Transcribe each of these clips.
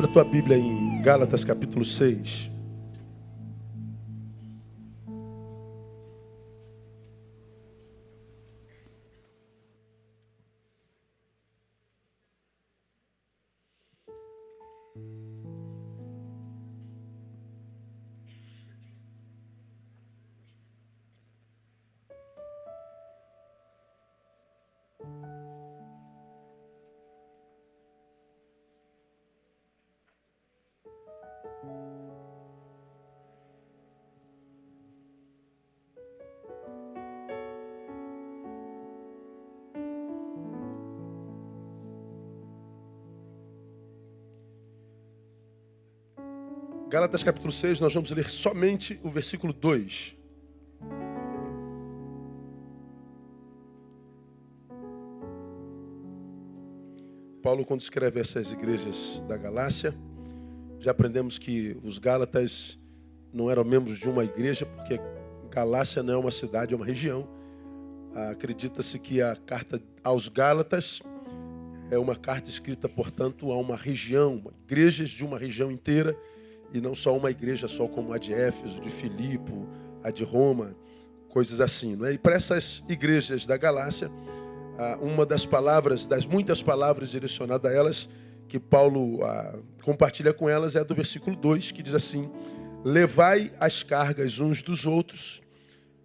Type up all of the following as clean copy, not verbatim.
Abra a tua Bíblia em Gálatas capítulo 6. Gálatas capítulo 6, nós vamos ler somente o versículo 2. Paulo, quando escreve essas igrejas da Galácia, já aprendemos que os Gálatas não eram membros de uma igreja, porque Galácia não é uma cidade, é uma região. Acredita-se que a carta aos Gálatas é uma carta escrita, portanto, a uma região, igrejas de uma região inteira, e não só uma igreja só como a de Éfeso, de Filipo, a de Roma, coisas assim, não é? E para essas igrejas da Galácia, uma das palavras, das muitas palavras direcionadas a elas, que Paulo compartilha com elas, é a do versículo 2, que diz assim: levai as cargas uns dos outros,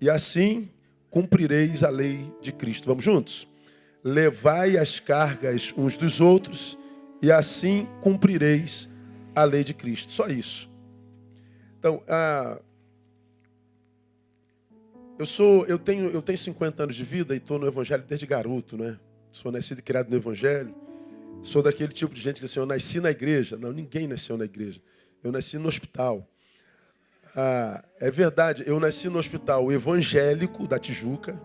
e assim cumprireis a lei de Cristo. Vamos juntos? Levai as cargas uns dos outros, e assim cumprireis a lei de Cristo. Só isso. Então, eu tenho 50 anos de vida e estou no Evangelho desde garoto, né? Sou nascido e criado no Evangelho. Sou daquele tipo de gente que diz assim: eu nasci na igreja. Não, ninguém nasceu na igreja. Eu nasci no hospital. É verdade, eu nasci no hospital evangélico da Tijuca.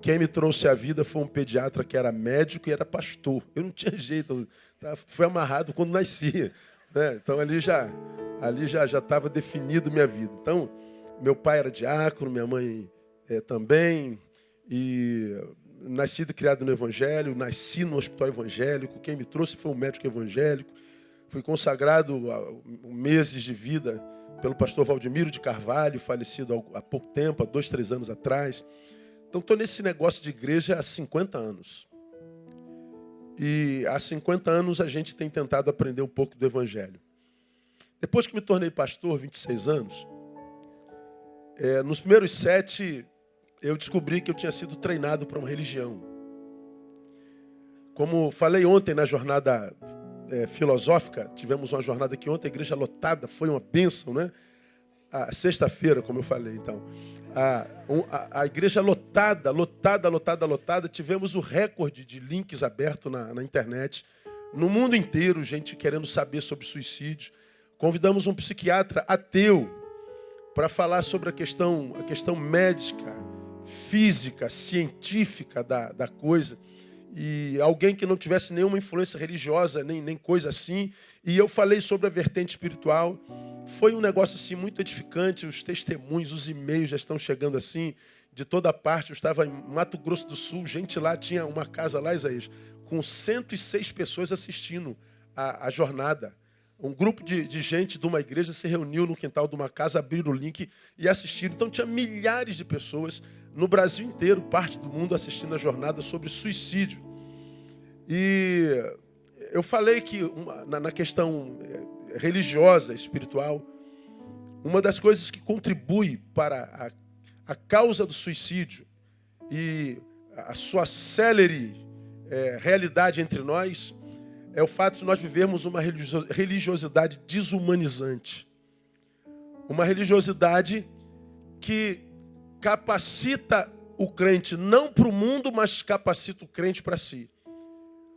Quem me trouxe a vida foi um pediatra que era médico e era pastor. Eu não tinha jeito, fui amarrado quando nascia. Né? Então ali já estava definido minha vida. Então, meu pai era diácono, minha mãe também, e nascido e criado no Evangelho, nasci no hospital evangélico. Quem me trouxe foi um médico evangélico. Fui consagrado a meses de vida pelo pastor Valdemiro de Carvalho, falecido há pouco tempo, há 2, 3 anos atrás. Então, estou nesse negócio de igreja há 50 anos. E há 50 anos a gente tem tentado aprender um pouco do Evangelho. Depois que me tornei pastor, 26 anos, nos primeiros 7, eu descobri que eu tinha sido treinado para uma religião. Como falei ontem na jornada filosófica, tivemos uma jornada aqui ontem, a igreja lotada, foi uma bênção, né? Sexta-feira, como eu falei, então. A igreja lotada. Tivemos o recorde de links abertos na internet. No mundo inteiro, gente querendo saber sobre suicídio. Convidamos um psiquiatra ateu para falar sobre a questão médica, física, científica da coisa. E alguém que não tivesse nenhuma influência religiosa, nem coisa assim. E eu falei sobre a vertente espiritual. Foi um negócio assim muito edificante. Os testemunhos, os e-mails já estão chegando assim de toda parte. Eu estava em Mato Grosso do Sul, gente lá tinha uma casa lá, Isaías, com 106 pessoas assistindo a jornada. Um grupo de gente de uma igreja se reuniu no quintal de uma casa, abriram o link e assistiram. Então tinha milhares de pessoas no Brasil inteiro, parte do mundo, assistindo a jornada sobre suicídio. E eu falei que na questão religiosa, espiritual, uma das coisas que contribui para a causa do suicídio e a sua célere realidade entre nós é o fato de nós vivermos uma religiosidade desumanizante. Uma religiosidade que capacita o crente não para o mundo, mas capacita o crente para si.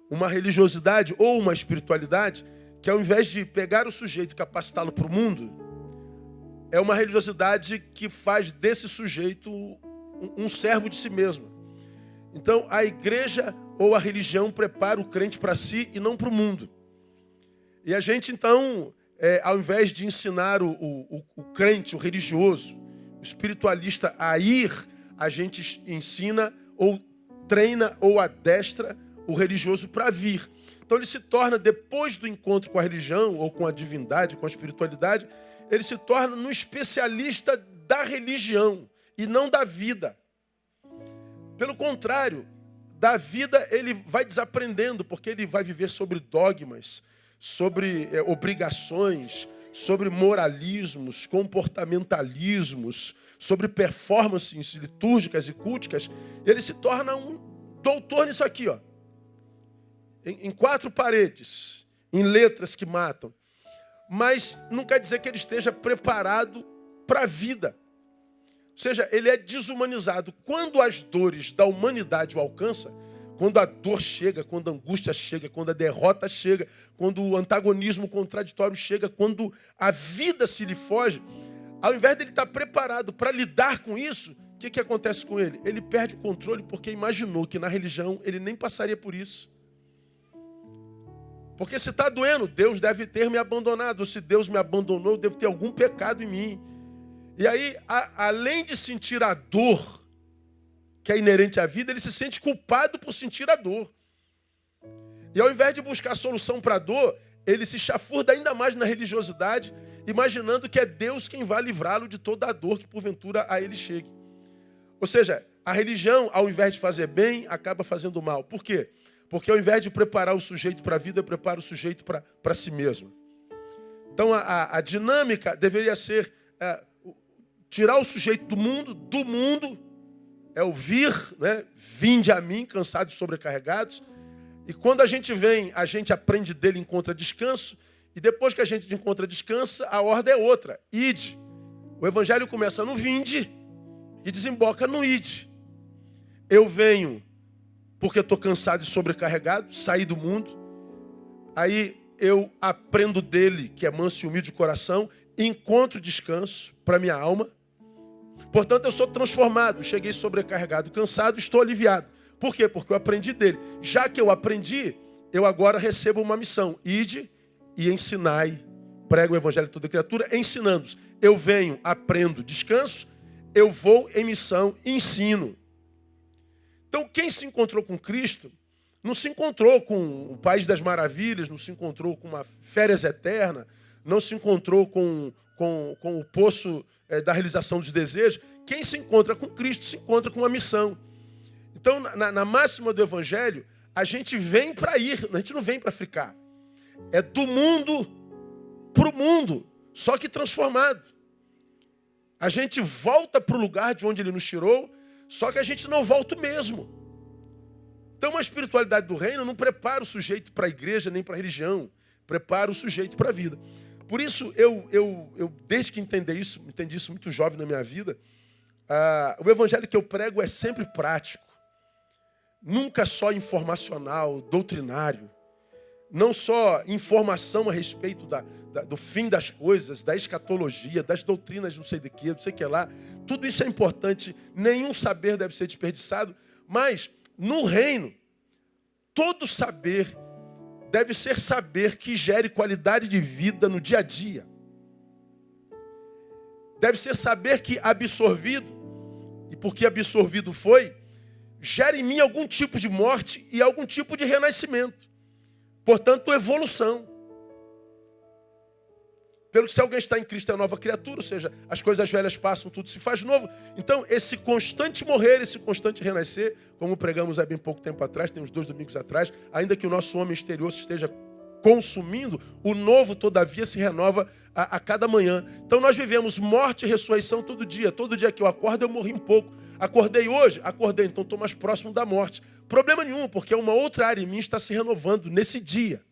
Uma religiosidade ou uma espiritualidade que, ao invés de pegar o sujeito e capacitá-lo para o mundo, é uma religiosidade que faz desse sujeito um servo de si mesmo. Então, a igreja ou a religião prepara o crente para si e não para o mundo. E a gente, então, ao invés de ensinar o crente, o religioso, o espiritualista a ir, a gente ensina ou treina ou adestra o religioso para vir. Então ele se torna, depois do encontro com a religião, ou com a divindade, com a espiritualidade, ele se torna um especialista da religião e não da vida. Pelo contrário, da vida ele vai desaprendendo, porque ele vai viver sobre dogmas, sobre obrigações, sobre moralismos, comportamentalismos, sobre performances litúrgicas e culticas. Ele se torna um doutor nisso aqui, ó. Em 4 paredes, em letras que matam. Mas não quer dizer que ele esteja preparado para a vida. Ou seja, ele é desumanizado. Quando as dores da humanidade o alcançam, quando a dor chega, quando a angústia chega, quando a derrota chega, quando o antagonismo contraditório chega, quando a vida se lhe foge, ao invés dele estar preparado para lidar com isso, o que acontece com ele? Ele perde o controle porque imaginou que na religião ele nem passaria por isso. Porque se está doendo, Deus deve ter me abandonado. Se Deus me abandonou, eu devo ter algum pecado em mim. E aí, além de sentir a dor que é inerente à vida, ele se sente culpado por sentir a dor. E ao invés de buscar solução para a dor, ele se chafurda ainda mais na religiosidade, imaginando que é Deus quem vai livrá-lo de toda a dor que porventura a ele chegue. Ou seja, a religião, ao invés de fazer bem, acaba fazendo mal. Por quê? Porque ao invés de preparar o sujeito para a vida, prepara o sujeito para si mesmo. Então a dinâmica deveria ser tirar o sujeito do mundo é o vir, né? Vinde a mim, cansados e sobrecarregados. E quando a gente vem, a gente aprende dele e encontra descanso. E depois que a gente encontra descanso, a ordem é outra. Ide. O evangelho começa no vinde e desemboca no ide. Eu venho porque estou cansado e sobrecarregado, saí do mundo. Aí eu aprendo dele, que é manso e humilde de coração, encontro descanso para minha alma. Portanto, eu sou transformado. Cheguei sobrecarregado, cansado, estou aliviado. Por quê? Porque eu aprendi dele. Já que eu aprendi, eu agora recebo uma missão. Ide e ensinai. Prego o evangelho a toda criatura, ensinando-os. Eu venho, aprendo, descanso. Eu vou em missão e ensino. Então, quem se encontrou com Cristo, não se encontrou com o País das Maravilhas, não se encontrou com uma férias eterna, não se encontrou com o poço da realização dos desejos. Quem se encontra com Cristo se encontra com uma missão. Então, na máxima do Evangelho, a gente vem para ir, a gente não vem para ficar. É do mundo para o mundo, só que transformado. A gente volta para o lugar de onde Ele nos tirou, só que a gente não volta mesmo. Então, a espiritualidade do reino não prepara o sujeito para a igreja nem para a religião, prepara o sujeito para a vida. Por isso, eu desde que entendi isso muito jovem na minha vida, o evangelho que eu prego é sempre prático. Nunca só informacional, doutrinário. Não só informação a respeito do fim das coisas, da escatologia, das doutrinas não sei de quê, não sei o que lá. Tudo isso é importante. Nenhum saber deve ser desperdiçado. Mas, no reino, todo saber deve ser saber que gere qualidade de vida no dia a dia. Deve ser saber que absorvido, e porque absorvido foi, gera em mim algum tipo de morte e algum tipo de renascimento. Portanto, evolução. Pelo que se alguém está em Cristo é nova criatura, ou seja, as coisas velhas passam, tudo se faz novo. Então, esse constante morrer, esse constante renascer, como pregamos há bem pouco tempo atrás, tem uns 2 domingos atrás, ainda que o nosso homem exterior se esteja consumindo, o novo, todavia, se renova a cada manhã. Então, nós vivemos morte e ressurreição todo dia. Todo dia que eu acordo, eu morri um pouco. Acordei hoje? Acordei, então estou mais próximo da morte. Problema nenhum, porque uma outra área em mim está se renovando nesse dia.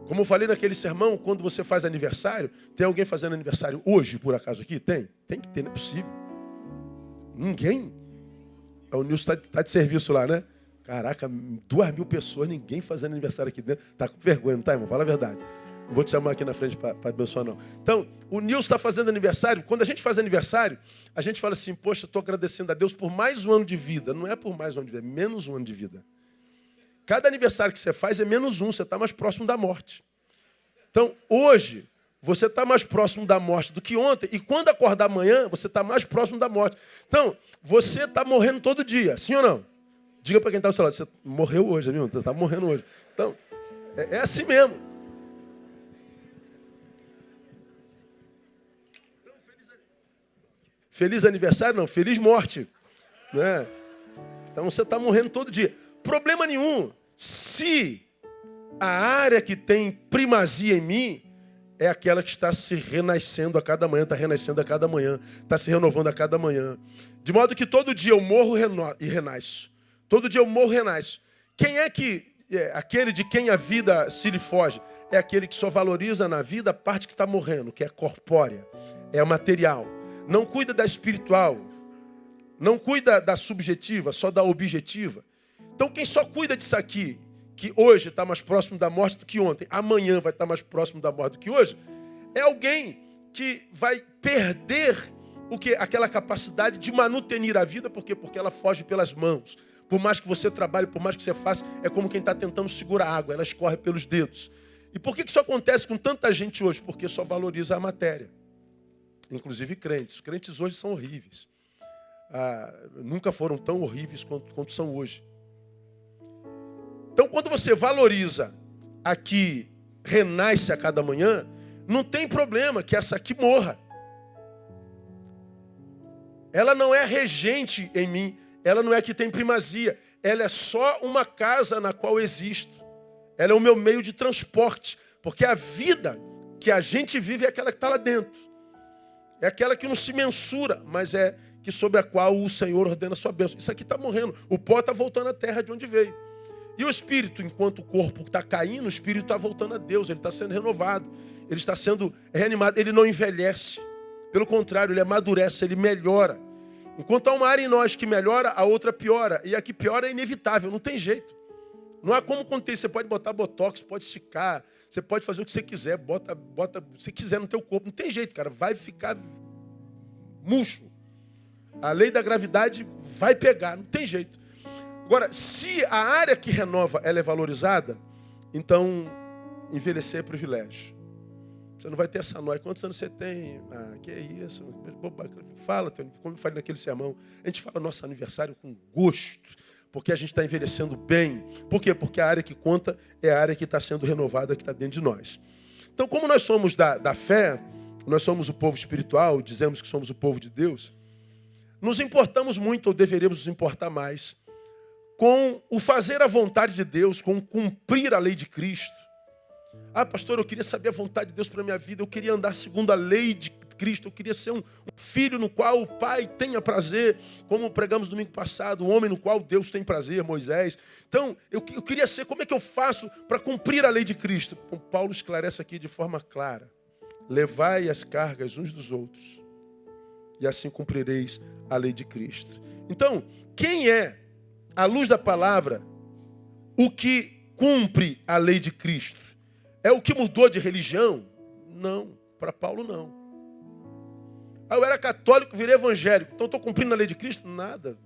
Como eu falei naquele sermão, quando você faz aniversário, tem alguém fazendo aniversário hoje, por acaso, aqui? Tem? Tem que ter, não é possível. Ninguém? O Nilson está de serviço lá, né? Caraca, 2.000 pessoas, ninguém fazendo aniversário aqui dentro. Está com vergonha, não está, irmão? Fala a verdade. Não vou te chamar aqui na frente para abençoar, não. Então, o Nilson está fazendo aniversário. Quando a gente faz aniversário, a gente fala assim, poxa, estou agradecendo a Deus por mais um ano de vida. Não é por mais um ano de vida, é menos um ano de vida. Cada aniversário que você faz é menos um, você está mais próximo da morte. Então, hoje, você está mais próximo da morte do que ontem, e quando acordar amanhã, você está mais próximo da morte. Então, você está morrendo todo dia, sim ou não? Diga para quem está ao seu lado, você morreu hoje, viu? Você está morrendo hoje. Então, É assim mesmo. Feliz aniversário não, feliz morte. Né? Então você está morrendo todo dia. Problema nenhum. Se a área que tem primazia em mim é aquela que está se renascendo a cada manhã, está renascendo a cada manhã, está se renovando a cada manhã. De modo que todo dia eu morro e renasço. Todo dia eu morro e renasço. Quem é que aquele de quem a vida se lhe foge? É aquele que só valoriza na vida a parte que está morrendo, que é corpórea, é material. Não cuida da espiritual, não cuida da subjetiva, só da objetiva. Então quem só cuida disso aqui, que hoje está mais próximo da morte do que ontem, amanhã vai estar mais próximo da morte do que hoje, é alguém que vai perder aquela capacidade de manutenir a vida, por quê? Porque ela foge pelas mãos. Por mais que você trabalhe, por mais que você faça, é como quem está tentando segurar a água, ela escorre pelos dedos. E por que isso acontece com tanta gente hoje? Porque só valoriza a matéria. Inclusive crentes. Os crentes hoje são horríveis. Nunca foram tão horríveis quanto são hoje. Então, quando você valoriza a que renasce a cada manhã, não tem problema que essa aqui morra. Ela não é regente em mim, ela não é que tem primazia, ela é só uma casa na qual eu existo. Ela é o meu meio de transporte, porque a vida que a gente vive é aquela que está lá dentro. É aquela que não se mensura, mas é que sobre a qual o Senhor ordena a sua bênção. Isso aqui está morrendo, o pó está voltando à terra de onde veio. E o espírito, enquanto o corpo está caindo, o espírito está voltando a Deus, ele está sendo renovado, ele está sendo reanimado, ele não envelhece. Pelo contrário, ele amadurece, ele melhora. Enquanto há uma área em nós que melhora, a outra piora. E a que piora é inevitável, não tem jeito. Não há como conter, você pode botar botox, pode esticar, você pode fazer o que você quiser, bota o que você quiser no teu corpo. Não tem jeito, cara, vai ficar murcho. A lei da gravidade vai pegar, não tem jeito. Agora, se a área que renova ela é valorizada, então envelhecer é privilégio. Você não vai ter essa noia. Quantos anos você tem? Que é isso? Fala, como eu falei naquele sermão. A gente fala nosso aniversário com gosto, porque a gente está envelhecendo bem. Por quê? Porque a área que conta é a área que está sendo renovada, que está dentro de nós. Então, como nós somos da fé, nós somos o povo espiritual, dizemos que somos o povo de Deus, nos importamos muito, ou deveríamos nos importar mais, com o fazer a vontade de Deus, com o cumprir a lei de Cristo. Pastor, eu queria saber a vontade de Deus para a minha vida, eu queria andar segundo a lei de Cristo, eu queria ser um filho no qual o Pai tenha prazer, como pregamos domingo passado, um homem no qual Deus tem prazer, Moisés. Então, eu queria ser, como é que eu faço para cumprir a lei de Cristo? Paulo esclarece aqui de forma clara: levai as cargas uns dos outros, e assim cumprireis a lei de Cristo. Então, quem é, à luz da palavra, o que cumpre a lei de Cristo? É o que mudou de religião? Não, para Paulo não. Eu era católico, virei evangélico, então estou cumprindo a lei de Cristo? Nada.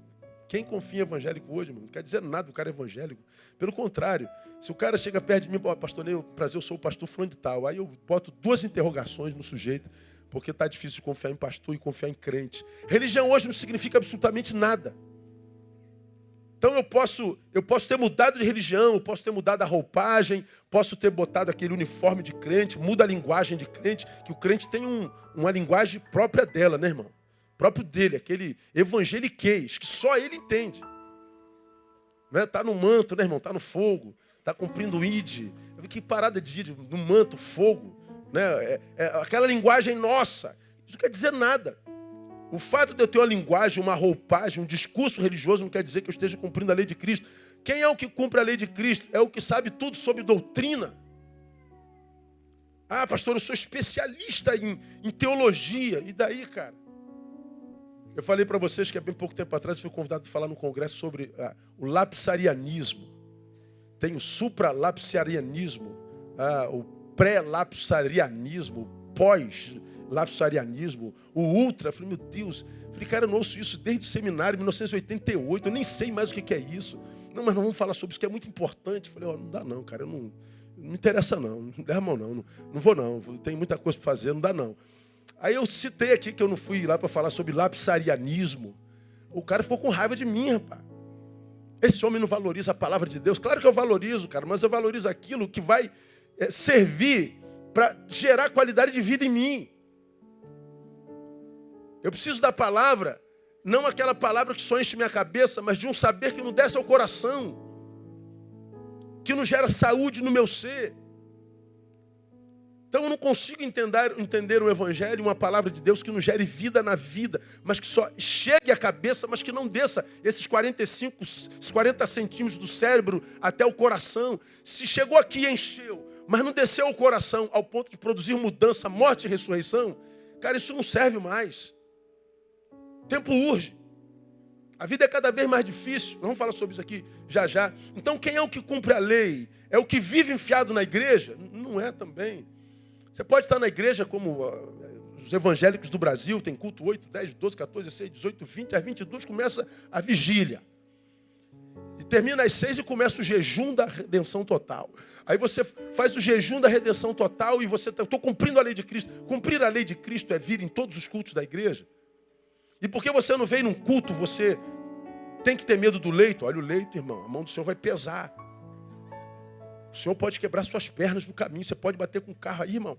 Quem confia em evangélico hoje, mano? Não quer dizer nada do cara evangélico. Pelo contrário, se o cara chega perto de mim, pastor Ney, prazer, eu sou o pastor fulano de tal. Aí eu boto 2 interrogações no sujeito, porque está difícil de confiar em pastor e confiar em crente. Religião hoje não significa absolutamente nada. Então eu posso ter mudado de religião, eu posso ter mudado a roupagem, posso ter botado aquele uniforme de crente, muda a linguagem de crente, que o crente tem uma linguagem própria dela, né, irmão? Próprio dele, aquele evangeliquez, que só ele entende. Né? Tá no manto, né, irmão? Tá no fogo, tá cumprindo o id. Que parada de id, no manto, fogo. Né? Aquela linguagem nossa. Isso não quer dizer nada. O fato de eu ter uma linguagem, uma roupagem, um discurso religioso não quer dizer que eu esteja cumprindo a lei de Cristo. Quem é o que cumpre a lei de Cristo? É o que sabe tudo sobre doutrina. Pastor, eu sou especialista em teologia. E daí, cara? Eu falei para vocês que há bem pouco tempo atrás eu fui convidado para falar no congresso sobre o lapsarianismo. Tem o supralapsarianismo, o pré-lapsarianismo, o pós-lapsarianismo, o ultra. Eu falei, meu Deus, cara, eu não ouço isso desde o seminário, 1988, eu nem sei mais o que é isso. Não, mas não vamos falar sobre isso, que é muito importante. Eu falei, não dá não, cara, não me interessa não leva a mão não vou não, tem muita coisa para fazer, não dá não. Aí eu citei aqui que eu não fui lá para falar sobre lapsarianismo. O cara ficou com raiva de mim, rapaz. Esse homem não valoriza a palavra de Deus. Claro que eu valorizo, cara, mas eu valorizo aquilo que vai servir para gerar qualidade de vida em mim. Eu preciso da palavra, não aquela palavra que só enche minha cabeça, mas de um saber que não desce ao coração, que não gera saúde no meu ser. Então eu não consigo entender o Evangelho, uma palavra de Deus que não gere vida na vida, mas que só chegue à cabeça, mas que não desça esses 40 centímetros do cérebro até o coração. Se chegou aqui e encheu, mas não desceu ao coração ao ponto de produzir mudança, morte e ressurreição, cara, isso não serve mais. O tempo urge. A vida é cada vez mais difícil. Vamos falar sobre isso aqui já já. Então quem é o que cumpre a lei? É o que vive enfiado na igreja? Não é também. Você pode estar na igreja como os evangélicos do Brasil, tem culto 8, 10, 12, 14, 16, 18, 20, às 22 começa a vigília. E termina às 6 e começa o jejum da redenção total. Aí você faz o jejum da redenção total e você está... Estou cumprindo a lei de Cristo. Cumprir a lei de Cristo é vir em todos os cultos da igreja. E porque você não veio num culto, você tem que ter medo do leito. Olha o leito, irmão, a mão do Senhor vai pesar. O Senhor pode quebrar suas pernas no caminho. Você pode bater com o carro aí, irmão.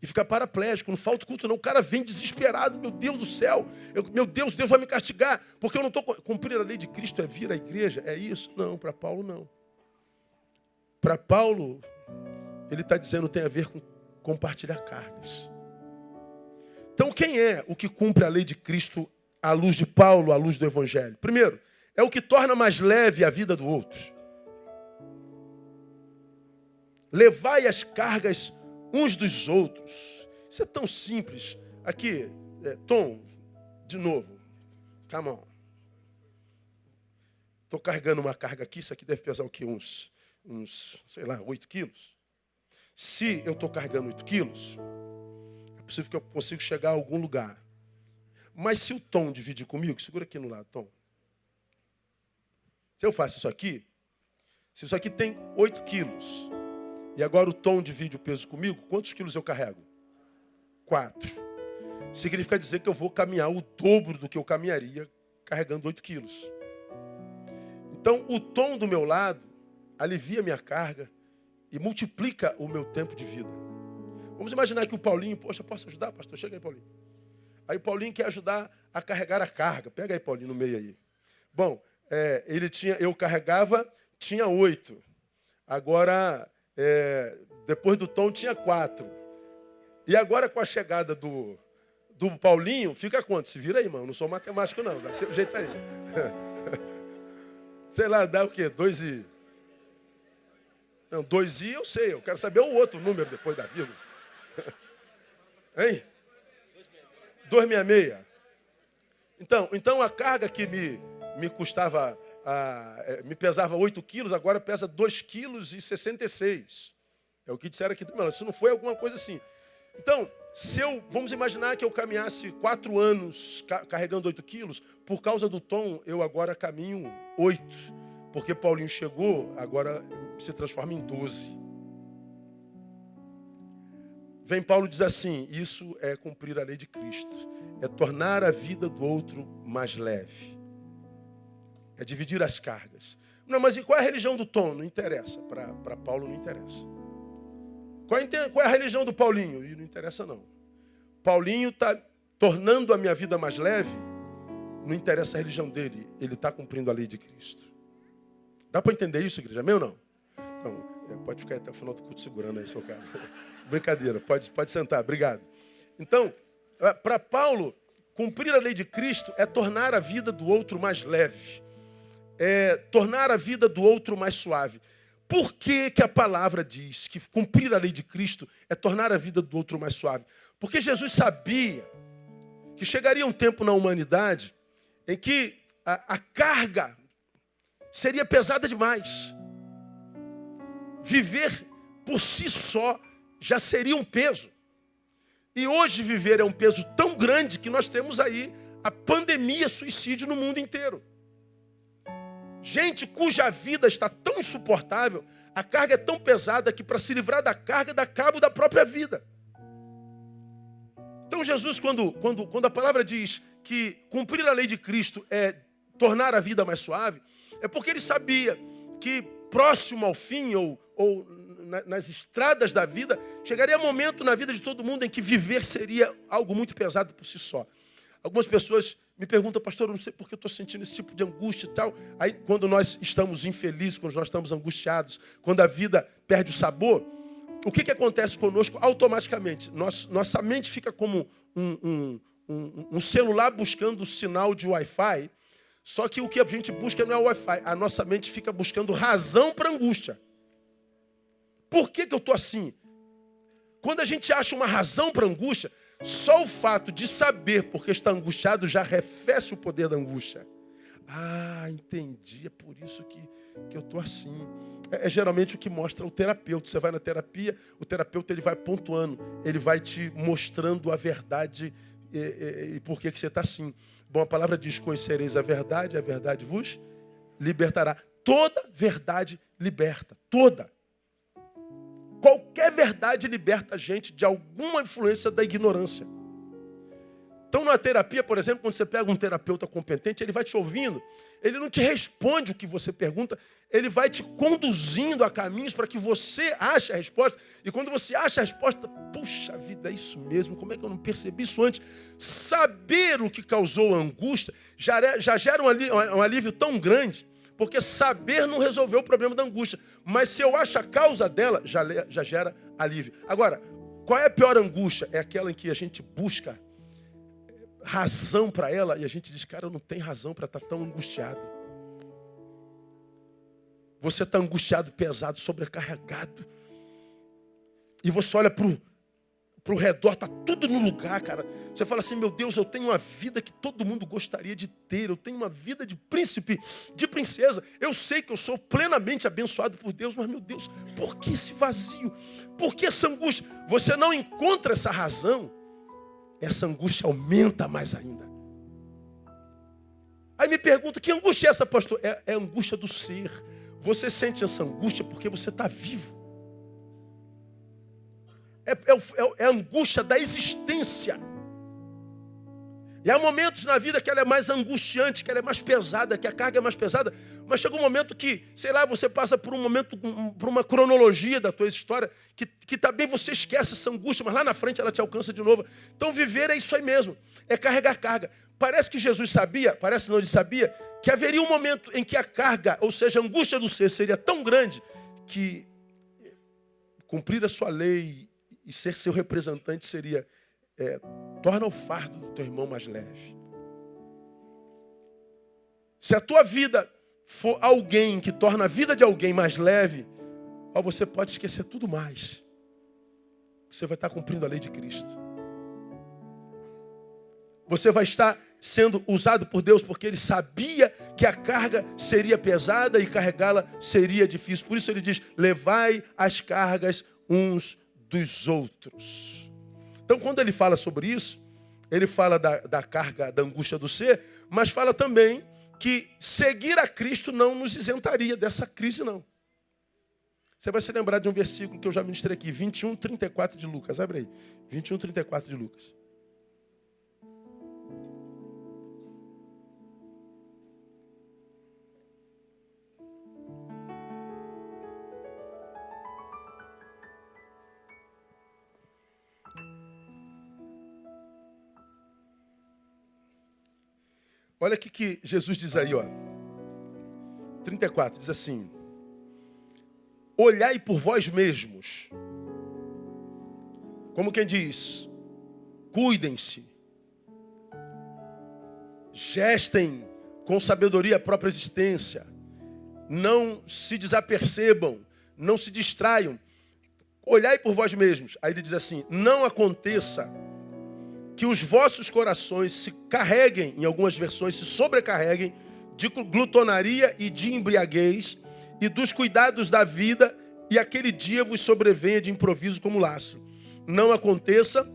E ficar paraplégico. Não falta culto, não. O cara vem desesperado. Meu Deus do céu. Meu Deus, Deus vai me castigar. Porque eu não estou... Cumprir a lei de Cristo é vir à igreja? É isso? Não, para Paulo não. Para Paulo, ele está dizendo que tem a ver com compartilhar cargas. Então quem é o que cumpre a lei de Cristo à luz de Paulo, à luz do Evangelho? Primeiro, é o que torna mais leve a vida do outro. Levai as cargas uns dos outros. Isso é tão simples. Aqui, Tom, de novo. Come on. Estou carregando uma carga aqui. Isso aqui deve pesar o quê? Uns, sei lá, 8 quilos. Se eu estou carregando 8 quilos, é possível que eu consiga chegar a algum lugar. Mas se o Tom dividir comigo, segura aqui no lado, Tom. Se eu faço isso aqui, se isso aqui tem 8 quilos, e agora o Tom divide o peso comigo, quantos quilos eu carrego? 4. Significa dizer que eu vou caminhar o dobro do que eu caminharia carregando 8 quilos. Então, o Tom do meu lado alivia a minha carga e multiplica o meu tempo de vida. Vamos imaginar que o Paulinho, poxa, posso ajudar, pastor? Chega aí, Paulinho. Aí o Paulinho quer ajudar a carregar a carga. Pega aí, Paulinho, no meio aí. Bom, eu carregava, tinha 8. Agora... depois do Tom tinha 4. E agora com a chegada do Paulinho, fica quanto? Se vira aí, irmão. Eu não sou matemático, não. Dá teu jeito aí. Sei lá, dá o quê? 2 e... Não, 2 e eu sei. Eu quero saber o outro número depois da vírgula. Hein? 266. Então a carga que me custava... me pesava 8 quilos, agora pesa 2,66 kg. É o que disseram aqui do meu lado. Se não foi alguma coisa assim. Então, vamos imaginar que eu caminhasse 4 anos carregando 8 quilos, por causa do Tom, eu agora caminho 8. Porque Paulinho chegou, agora se transforma em 12. Vem Paulo e diz assim, isso é cumprir a lei de Cristo. É tornar a vida do outro mais leve. É dividir as cargas. Não, mas e qual é a religião do Tom? Não interessa. Para Paulo não interessa. Qual é a religião do Paulinho? E não interessa não. Paulinho está tornando a minha vida mais leve. Não interessa a religião dele. Ele está cumprindo a lei de Cristo. Dá para entender isso, igreja? Amém ou não? Então, pode ficar até o final do culto segurando aí, seu caso. Brincadeira, pode sentar. Obrigado. Então, para Paulo, cumprir a lei de Cristo é tornar a vida do outro mais leve. É tornar a vida do outro mais suave. Por que a palavra diz que cumprir a lei de Cristo é tornar a vida do outro mais suave? Porque Jesus sabia que chegaria um tempo na humanidade em que a carga seria pesada demais. Viver por si só já seria um peso. E hoje viver é um peso tão grande que nós temos aí a pandemia suicídio no mundo inteiro. Gente cuja vida está tão insuportável, a carga é tão pesada que para se livrar da carga dá cabo da própria vida. Então Jesus, quando a palavra diz que cumprir a lei de Cristo é tornar a vida mais suave, É porque ele sabia que próximo ao fim, ou nas estradas da vida, chegaria momento na vida de todo mundo em que viver seria algo muito pesado por si só. Algumas pessoas me perguntam, pastor, eu não sei porque eu estou sentindo esse tipo de angústia e tal. Aí, quando nós estamos infelizes, quando nós estamos angustiados, quando a vida perde o sabor, o que acontece conosco automaticamente? Nossa mente fica como um celular buscando o sinal de Wi-Fi, só que o que a gente busca não é o Wi-Fi. A nossa mente fica buscando razão para angústia. Por que eu estou assim? Quando a gente acha uma razão para angústia, só o fato de saber porque está angustiado já arrefece o poder da angústia. Ah, entendi, é por isso que eu estou assim. É geralmente o que mostra o terapeuta. Você vai na terapia, o terapeuta ele vai pontuando, ele vai te mostrando a verdade e por que você está assim. Bom, a palavra diz, conhecereis a verdade vos libertará. Toda verdade liberta, toda. Qualquer verdade liberta a gente de alguma influência da ignorância. Então, na terapia, por exemplo, quando você pega um terapeuta competente, ele vai te ouvindo, ele não te responde o que você pergunta, ele vai te conduzindo a caminhos para que você ache a resposta. E quando você acha a resposta, puxa vida, é isso mesmo, como é que eu não percebi isso antes? Saber o que causou a angústia já gera um alívio tão grande, porque saber não resolveu o problema da angústia. Mas se eu acho a causa dela, já gera alívio. Agora, qual é a pior angústia? É aquela em que a gente busca razão para ela e a gente diz, cara, eu não tenho razão para estar tão angustiado. Você está angustiado, pesado, sobrecarregado. E você olha para o redor, está tudo no lugar, cara. Você fala assim, meu Deus, eu tenho uma vida que todo mundo gostaria de ter. Eu tenho uma vida de príncipe, de princesa. Eu sei que eu sou plenamente abençoado por Deus, mas, meu Deus, por que esse vazio? Por que essa angústia? Você não encontra essa razão, essa angústia aumenta mais ainda. Aí me pergunta, que angústia é essa, pastor? É a angústia do ser. Você sente essa angústia porque você está vivo. É a angústia da existência. E há momentos na vida que ela é mais angustiante, que ela é mais pesada, que a carga é mais pesada. Mas chega um momento que, sei lá, você passa por um momento, por uma cronologia da tua história, que também você esquece essa angústia, mas lá na frente ela te alcança de novo. Então viver é isso aí mesmo, é carregar carga. Parece que Jesus sabia, parece não, ele sabia, que haveria um momento em que a carga, ou seja, a angústia do ser seria tão grande, que cumprir a sua lei e ser seu representante seria... torna o fardo do teu irmão mais leve. Se a tua vida for alguém que torna a vida de alguém mais leve, você pode esquecer tudo mais. Você vai estar cumprindo a lei de Cristo. Você vai estar sendo usado por Deus porque Ele sabia que a carga seria pesada e carregá-la seria difícil. Por isso Ele diz, levai as cargas uns dos outros. Então, quando ele fala sobre isso, ele fala da carga, da angústia do ser, mas fala também que seguir a Cristo não nos isentaria dessa crise, não. Você vai se lembrar de um versículo que eu já ministrei aqui, 21, 34 de Lucas. Abre aí, 21, 34 de Lucas. Olha o que Jesus diz aí, ó. 34, diz assim: olhai por vós mesmos. Como quem diz, cuidem-se. Gestem com sabedoria a própria existência. Não se desapercebam, não se distraiam. Olhai por vós mesmos. Aí ele diz assim, não aconteça que os vossos corações se carreguem, em algumas versões, se sobrecarreguem de glutonaria e de embriaguez e dos cuidados da vida e aquele dia vos sobrevenha de improviso como laço. Não aconteça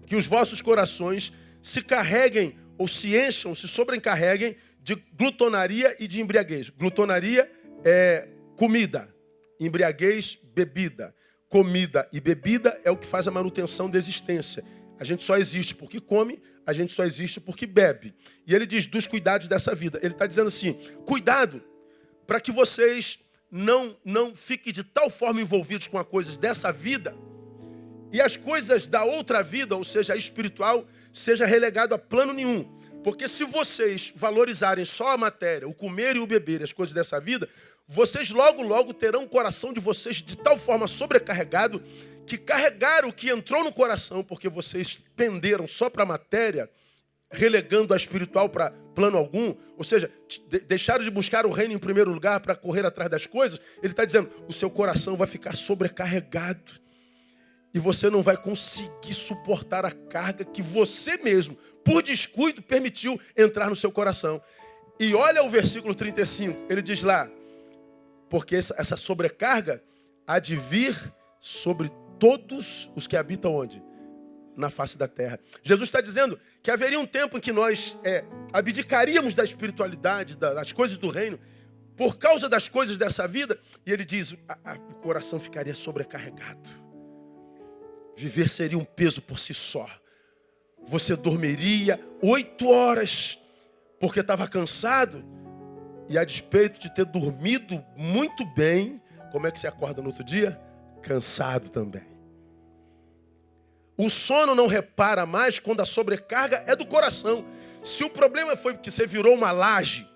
que os vossos corações se carreguem ou se encham, se sobrecarreguem de glutonaria e de embriaguez. Glutonaria é comida, embriaguez, bebida. Comida e bebida é o que faz a manutenção da existência. A gente só existe porque come, a gente só existe porque bebe. E ele diz dos cuidados dessa vida. Ele está dizendo assim, cuidado para que vocês não fiquem de tal forma envolvidos com as coisas dessa vida e as coisas da outra vida, ou seja, a espiritual, seja relegado a plano nenhum. Porque se vocês valorizarem só a matéria, o comer e o beber, as coisas dessa vida, vocês logo terão o coração de vocês de tal forma sobrecarregado que carregaram o que entrou no coração, porque vocês penderam só para a matéria, relegando a espiritual para plano algum, ou seja, deixaram de buscar o reino em primeiro lugar para correr atrás das coisas. Ele está dizendo, o seu coração vai ficar sobrecarregado e você não vai conseguir suportar a carga que você mesmo, por descuido, permitiu entrar no seu coração. E olha o versículo 35, ele diz lá, porque essa sobrecarga há de vir sobre todos os que habitam onde? Na face da terra. Jesus está dizendo que haveria um tempo em que nós abdicaríamos da espiritualidade, das coisas do reino, por causa das coisas dessa vida. E ele diz, o coração ficaria sobrecarregado. Viver seria um peso por si só. Você dormiria 8 horas, porque estava cansado. E a despeito de ter dormido muito bem, como é que você acorda no outro dia? Cansado também. O sono não repara mais quando a sobrecarga é do coração. Se o problema foi porque você virou uma laje,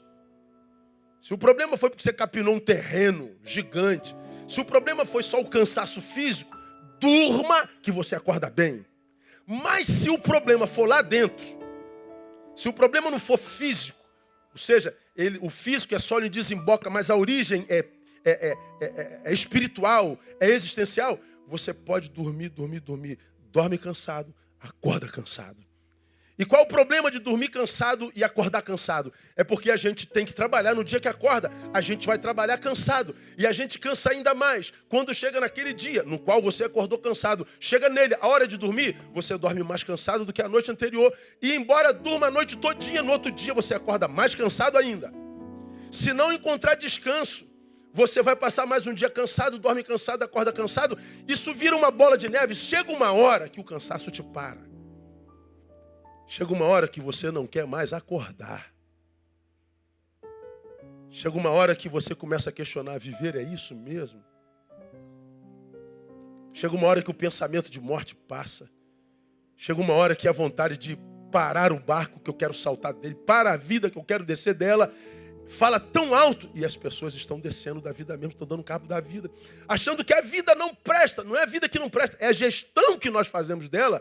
se o problema foi porque você capinou um terreno gigante, se o problema foi só o cansaço físico, durma que você acorda bem. Mas se o problema for lá dentro, se o problema não for físico, ou seja, o físico é só lhe desemboca, mas a origem é espiritual, é existencial, você pode dormir. Dorme cansado, acorda cansado. E qual o problema de dormir cansado e acordar cansado? É porque a gente tem que trabalhar no dia que acorda. A gente vai trabalhar cansado. E a gente cansa ainda mais quando chega naquele dia no qual você acordou cansado. Chega nele, a hora de dormir, você dorme mais cansado do que a noite anterior. E embora durma a noite todinha, no outro dia você acorda mais cansado ainda. Se não encontrar descanso, você vai passar mais um dia cansado, dorme cansado, acorda cansado. Isso vira uma bola de neve. Chega uma hora que o cansaço te para. Chega uma hora que você não quer mais acordar. Chega uma hora que você começa a questionar, viver é isso mesmo? Chega uma hora que o pensamento de morte passa. Chega uma hora que a vontade de parar o barco que eu quero saltar dele, para a vida que eu quero descer dela, fala tão alto, e as pessoas estão descendo da vida mesmo, estão dando cabo da vida, achando que a vida não presta. Não é a vida que não presta, é a gestão que nós fazemos dela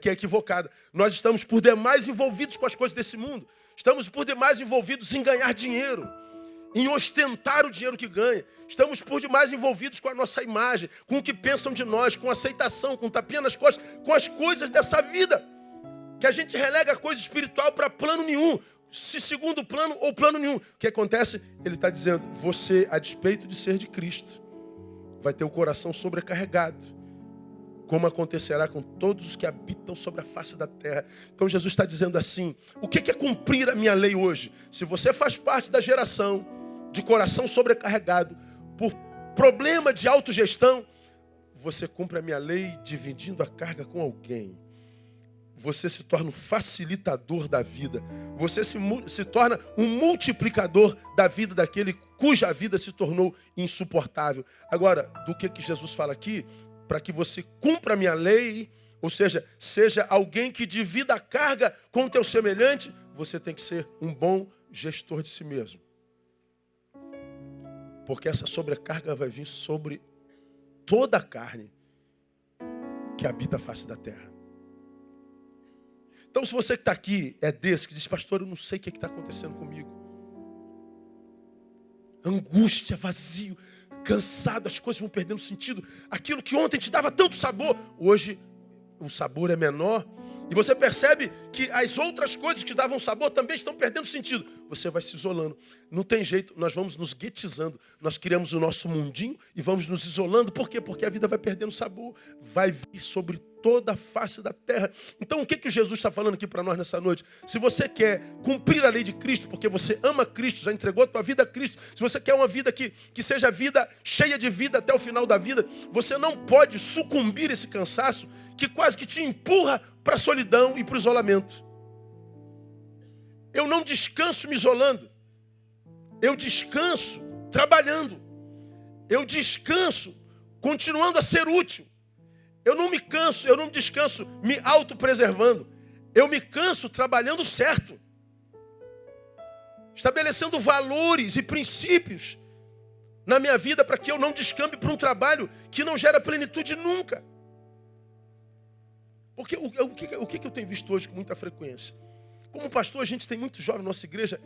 que é equivocada. Nós estamos por demais envolvidos com as coisas desse mundo. Estamos por demais envolvidos em ganhar dinheiro, em ostentar o dinheiro que ganha. Estamos por demais envolvidos com a nossa imagem, com o que pensam de nós, com aceitação, com tapinha nas costas, com as coisas dessa vida, que a gente relega a coisa espiritual para plano nenhum. Se segundo plano ou plano nenhum. O que acontece? Ele está dizendo, você, a despeito de ser de Cristo, vai ter o coração sobrecarregado, como acontecerá com todos os que habitam sobre a face da terra. Então Jesus está dizendo assim, o que é cumprir a minha lei hoje? Se você faz parte da geração de coração sobrecarregado, por problema de autogestão, você cumpre a minha lei dividindo a carga com alguém. Você se torna um facilitador da vida. Você se torna um multiplicador da vida daquele cuja vida se tornou insuportável. Agora, do que Jesus fala aqui? Para que você cumpra a minha lei, ou seja alguém que divida a carga com o teu semelhante, você tem que ser um bom gestor de si mesmo. Porque essa sobrecarga vai vir sobre toda a carne que habita a face da terra. Então, se você que está aqui é desse que diz, pastor, eu não sei o que está acontecendo comigo. Angústia, vazio, cansado, as coisas vão perdendo sentido. Aquilo que ontem te dava tanto sabor, hoje o sabor é menor. E você percebe que as outras coisas que davam sabor também estão perdendo sentido. Você vai se isolando. Não tem jeito, nós vamos nos guetizando. Nós criamos o nosso mundinho e vamos nos isolando. Por quê? Porque a vida vai perdendo sabor. Vai vir sobre toda a face da terra. Então o que Jesus está falando aqui para nós nessa noite? Se você quer cumprir a lei de Cristo, porque você ama Cristo, já entregou a tua vida a Cristo. Se você quer uma vida que seja vida cheia de vida até o final da vida, você não pode sucumbir a esse cansaço que quase que te empurra para a solidão e para o isolamento. Eu não descanso me isolando. Eu descanso trabalhando. Eu descanso continuando a ser útil. Eu não me canso, eu não descanso me autopreservando. Eu me canso trabalhando certo. Estabelecendo valores e princípios na minha vida para que eu não descambe para um trabalho que não gera plenitude nunca. Porque o que eu tenho visto hoje com muita frequência? Como pastor, a gente tem muito jovem na nossa igreja.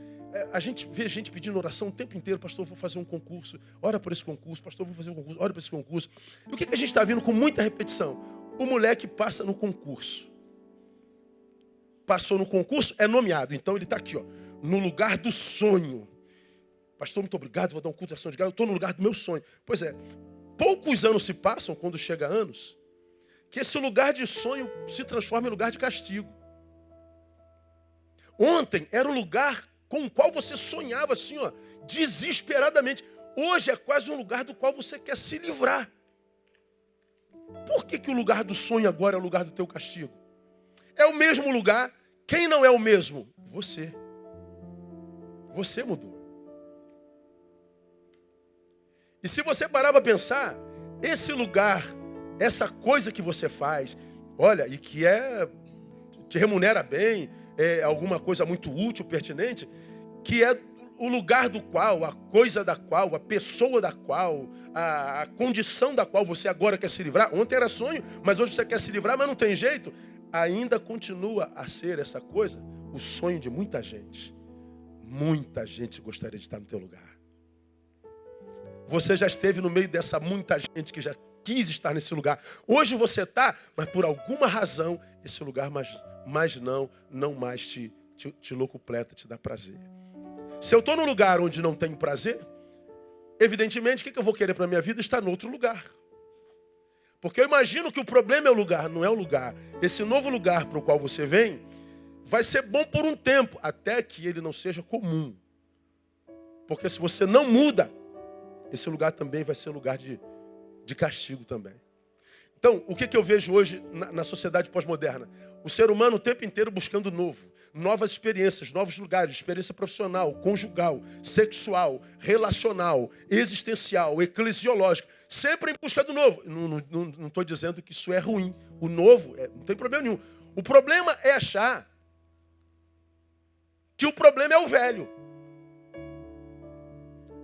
A gente vê gente pedindo oração o tempo inteiro. Pastor, eu vou fazer um concurso. Ora por esse concurso. Pastor, eu vou fazer um concurso. Ora por esse concurso. E o que a gente está vendo com muita repetição? O moleque passa no concurso. Passou no concurso, é nomeado. Então ele está aqui, ó, no lugar do sonho. Pastor, muito obrigado, vou dar um culto de ação de graça. Eu estou no lugar do meu sonho. Pois é, poucos anos se passam, quando chega anos, que esse lugar de sonho se transforma em lugar de castigo. Ontem era um lugar com o qual você sonhava assim, ó, desesperadamente. Hoje é quase um lugar do qual você quer se livrar. Por que o lugar do sonho agora é o lugar do teu castigo? É o mesmo lugar. Quem não é o mesmo? Você. Você mudou. E se você parar para pensar, esse lugar, essa coisa que você faz, olha, e que te remunera bem, é alguma coisa muito útil, pertinente, que é o lugar do qual, a coisa da qual, a pessoa da qual, a condição da qual você agora quer se livrar. Ontem era sonho, mas hoje você quer se livrar, mas não tem jeito. Ainda continua a ser essa coisa o sonho de muita gente. Muita gente gostaria de estar no teu lugar. Você já esteve no meio dessa muita gente que já quis estar nesse lugar. Hoje você está, mas por alguma razão, esse lugar não mais te locupleta, te dá prazer. Se eu estou num lugar onde não tenho prazer, evidentemente, o que eu vou querer para a minha vida? Estar em outro lugar. Porque eu imagino que o problema é o lugar, não é o lugar. Esse novo lugar para o qual você vem, vai ser bom por um tempo, até que ele não seja comum. Porque se você não muda, esse lugar também vai ser lugar de castigo também. Então, o que eu vejo hoje na sociedade pós-moderna? O ser humano o tempo inteiro buscando novo. Novas experiências, novos lugares, experiência profissional, conjugal, sexual, relacional, existencial, eclesiológica. Sempre em busca do novo. Não estou dizendo que isso é ruim. O novo, não tem problema nenhum. O problema é achar que o problema é o velho.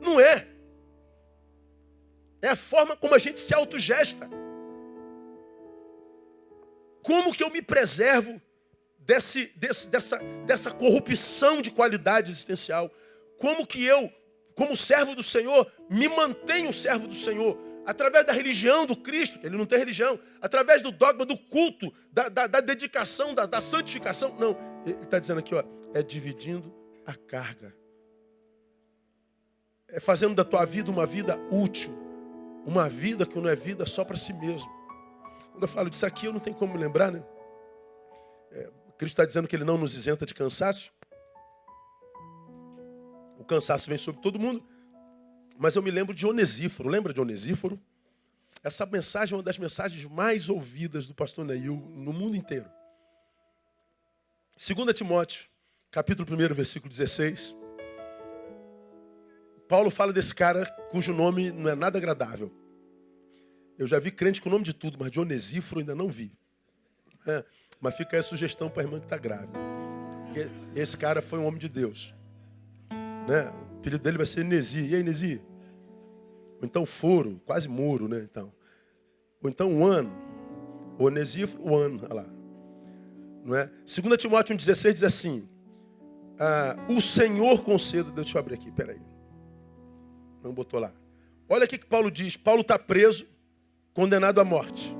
Não é. É a forma como a gente se autogesta. Como que eu me preservo dessa corrupção de qualidade existencial? Como que eu, como servo do Senhor, me mantenho servo do Senhor? Através da religião do Cristo, ele não tem religião. Através do dogma, do culto, da dedicação, da santificação. Não, ele está dizendo aqui, ó, é dividindo a carga. É fazendo da tua vida uma vida útil. Uma vida que não é vida só para si mesmo. Quando eu falo disso aqui, eu não tenho como me lembrar, né? Cristo está dizendo que ele não nos isenta de cansaço. O cansaço vem sobre todo mundo. Mas eu me lembro de Onesíforo. Lembra de Onesíforo? Essa mensagem é uma das mensagens mais ouvidas do pastor Neil no mundo inteiro. 2 Timóteo, capítulo 1, versículo 16. Paulo fala desse cara cujo nome não é nada agradável. Eu já vi crente com o nome de tudo, mas de Onesíforo ainda não vi. Mas fica aí a sugestão para a irmã que está grávida. Porque esse cara foi um homem de Deus. Né? O apelido dele vai ser Nesi. E aí, Nesi? Ou então Foro, quase muro, né? Então. Ou então One. Onesíforo, One, olha lá. Não é? 2 Timóteo 1,16 diz assim: o Senhor conceda. Deixa eu abrir aqui, peraí. Não botou lá. Olha o que Paulo diz. Paulo está preso, condenado à morte.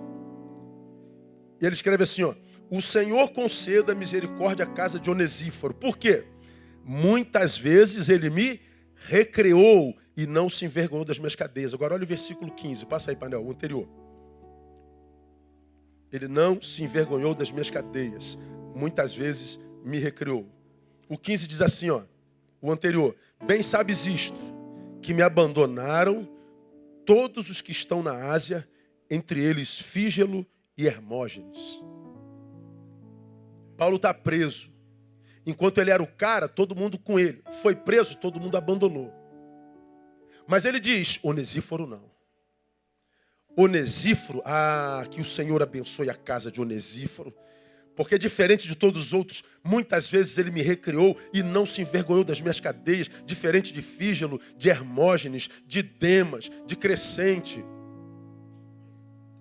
E ele escreve assim, ó: o Senhor conceda misericórdia à casa de Onesíforo. Por quê? Muitas vezes ele me recreou e não se envergonhou das minhas cadeias. Agora olha o versículo 15. Passa aí, painel, o anterior. Ele não se envergonhou das minhas cadeias. Muitas vezes me recreou. O 15 diz assim, ó, o anterior: bem sabes isto, que me abandonaram todos os que estão na Ásia, entre eles Fígelo e Hermógenes. Paulo está preso. Enquanto ele era o cara, todo mundo com ele. Foi preso, todo mundo abandonou. Mas ele diz, Onesíforo não. Onesíforo, que o Senhor abençoe a casa de Onesíforo. Porque diferente de todos os outros, muitas vezes ele me recriou e não se envergonhou das minhas cadeias, diferente de Fígelo, de Hermógenes, de Demas, de Crescente.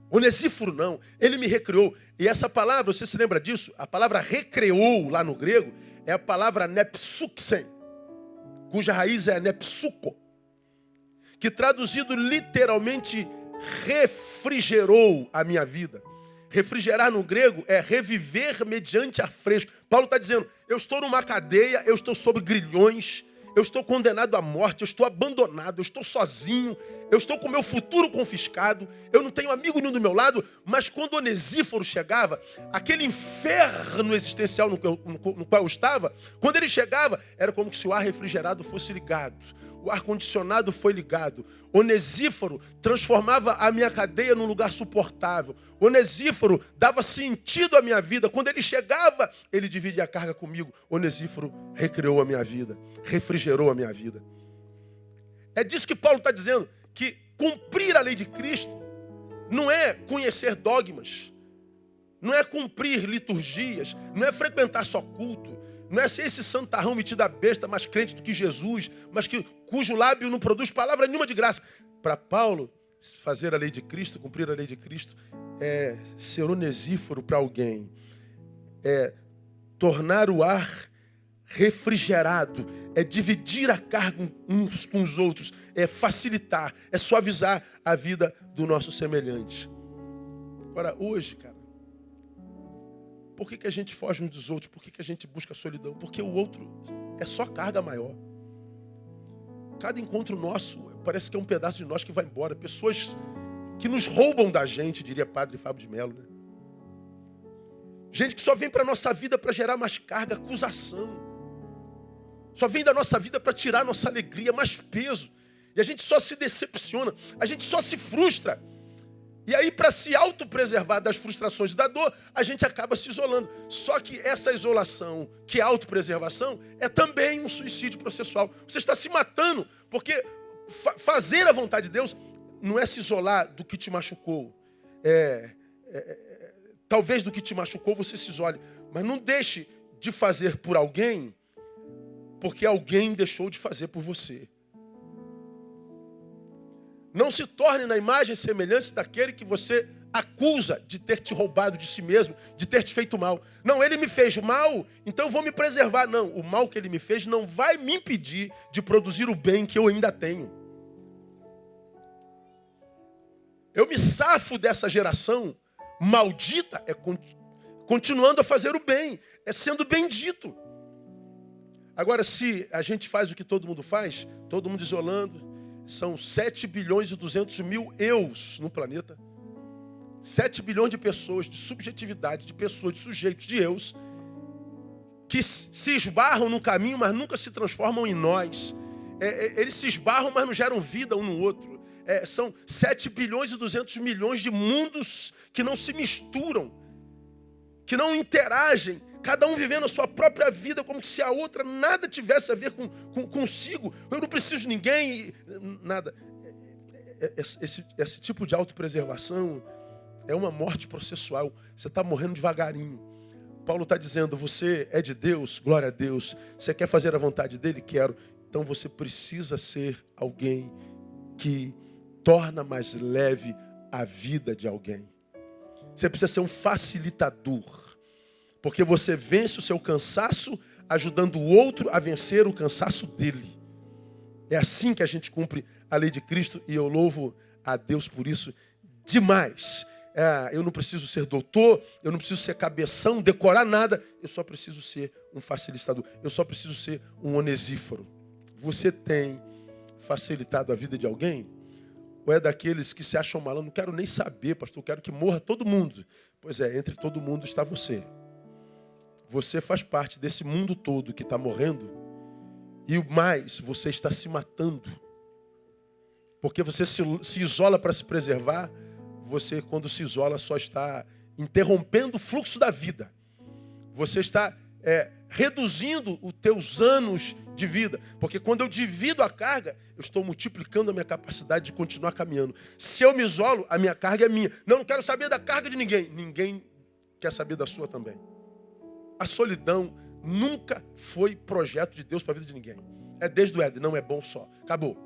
Onesíforo não, ele me recriou. E essa palavra, você se lembra disso? A palavra recreou lá no grego é a palavra nepsuxen, cuja raiz é nepsuko, que traduzido literalmente refrigerou a minha vida. Refrigerar no grego é reviver mediante ar fresco. Paulo está dizendo, eu estou numa cadeia, eu estou sob grilhões, eu estou condenado à morte, eu estou abandonado, eu estou sozinho, eu estou com o meu futuro confiscado, eu não tenho amigo nenhum do meu lado, mas quando Onesíforo chegava, aquele inferno existencial no qual eu estava, quando ele chegava, era como se o ar refrigerado fosse ligado. O ar-condicionado foi ligado. Onesíforo transformava a minha cadeia num lugar suportável. Onesíforo dava sentido à minha vida. Quando ele chegava, ele dividia a carga comigo. Onesíforo recriou a minha vida, refrigerou a minha vida. É disso que Paulo está dizendo, que cumprir a lei de Cristo não é conhecer dogmas, não é cumprir liturgias, não é frequentar só culto, não é ser esse santarrão metido a besta, mais crente do que Jesus, mas cujo lábio não produz palavra nenhuma de graça. Para Paulo, fazer a lei de Cristo, cumprir a lei de Cristo, é ser onesíforo para alguém, é tornar o ar refrigerado, é dividir a carga uns com os outros, é facilitar, é suavizar a vida do nosso semelhante. Agora, hoje, cara, por que a gente foge uns dos outros? Por que a gente busca a solidão? Porque o outro é só carga maior. Cada encontro nosso parece que é um pedaço de nós que vai embora. Pessoas que nos roubam da gente, diria Padre Fábio de Mello, né? Gente que só vem para a nossa vida para gerar mais carga, acusação. Só vem da nossa vida para tirar nossa alegria, mais peso. E a gente só se decepciona, a gente só se frustra. E aí, para se autopreservar das frustrações e da dor, a gente acaba se isolando. Só que essa isolação, que é autopreservação, é também um suicídio processual. Você está se matando, porque fazer a vontade de Deus não é se isolar do que te machucou. Talvez do que te machucou você se isole, mas não deixe de fazer por alguém, porque alguém deixou de fazer por você. Não se torne na imagem e semelhança daquele que você acusa de ter te roubado de si mesmo, de ter te feito mal. Não, ele me fez mal, então eu vou me preservar. Não, o mal que ele me fez não vai me impedir de produzir o bem que eu ainda tenho. Eu me safo dessa geração maldita, continuando a fazer o bem, é sendo bendito. Agora, se a gente faz o que todo mundo faz, todo mundo isolando, são 7 bilhões e 200 mil eus no planeta. 7 bilhões de pessoas, de subjetividade, de pessoas, de sujeitos, de eus, que se esbarram no caminho, mas nunca se transformam em nós. Eles se esbarram, mas não geram vida um no outro. São 7 bilhões e 200 milhões de mundos que não se misturam, que não interagem, cada um vivendo a sua própria vida, como se a outra nada tivesse a ver consigo. Eu não preciso de ninguém, nada. Esse tipo de autopreservação é uma morte processual. Você está morrendo devagarinho. Paulo está dizendo, você é de Deus, glória a Deus. Você quer fazer a vontade dele? Quero. Então você precisa ser alguém que torna mais leve a vida de alguém. Você precisa ser um facilitador. Porque você vence o seu cansaço ajudando o outro a vencer o cansaço dele. É assim que a gente cumpre a lei de Cristo e eu louvo a Deus por isso demais. Eu não preciso ser doutor, eu não preciso ser cabeção, decorar nada. Eu só preciso ser um facilitador. Eu só preciso ser um onesíforo. Você tem facilitado a vida de alguém? Ou é daqueles que se acham malandro? Não quero nem saber, pastor, eu quero que morra todo mundo. Pois é, entre todo mundo está você. Você faz parte desse mundo todo que está morrendo. E o mais, você está se matando. Porque você se isola para se preservar. Você, quando se isola, só está interrompendo o fluxo da vida. Você está reduzindo os teus anos de vida. Porque quando eu divido a carga, eu estou multiplicando a minha capacidade de continuar caminhando. Se eu me isolo, a minha carga é minha. Não quero saber da carga de ninguém. Ninguém quer saber da sua também. A solidão nunca foi projeto de Deus para a vida de ninguém. É desde o Éden, não é bom só. Acabou.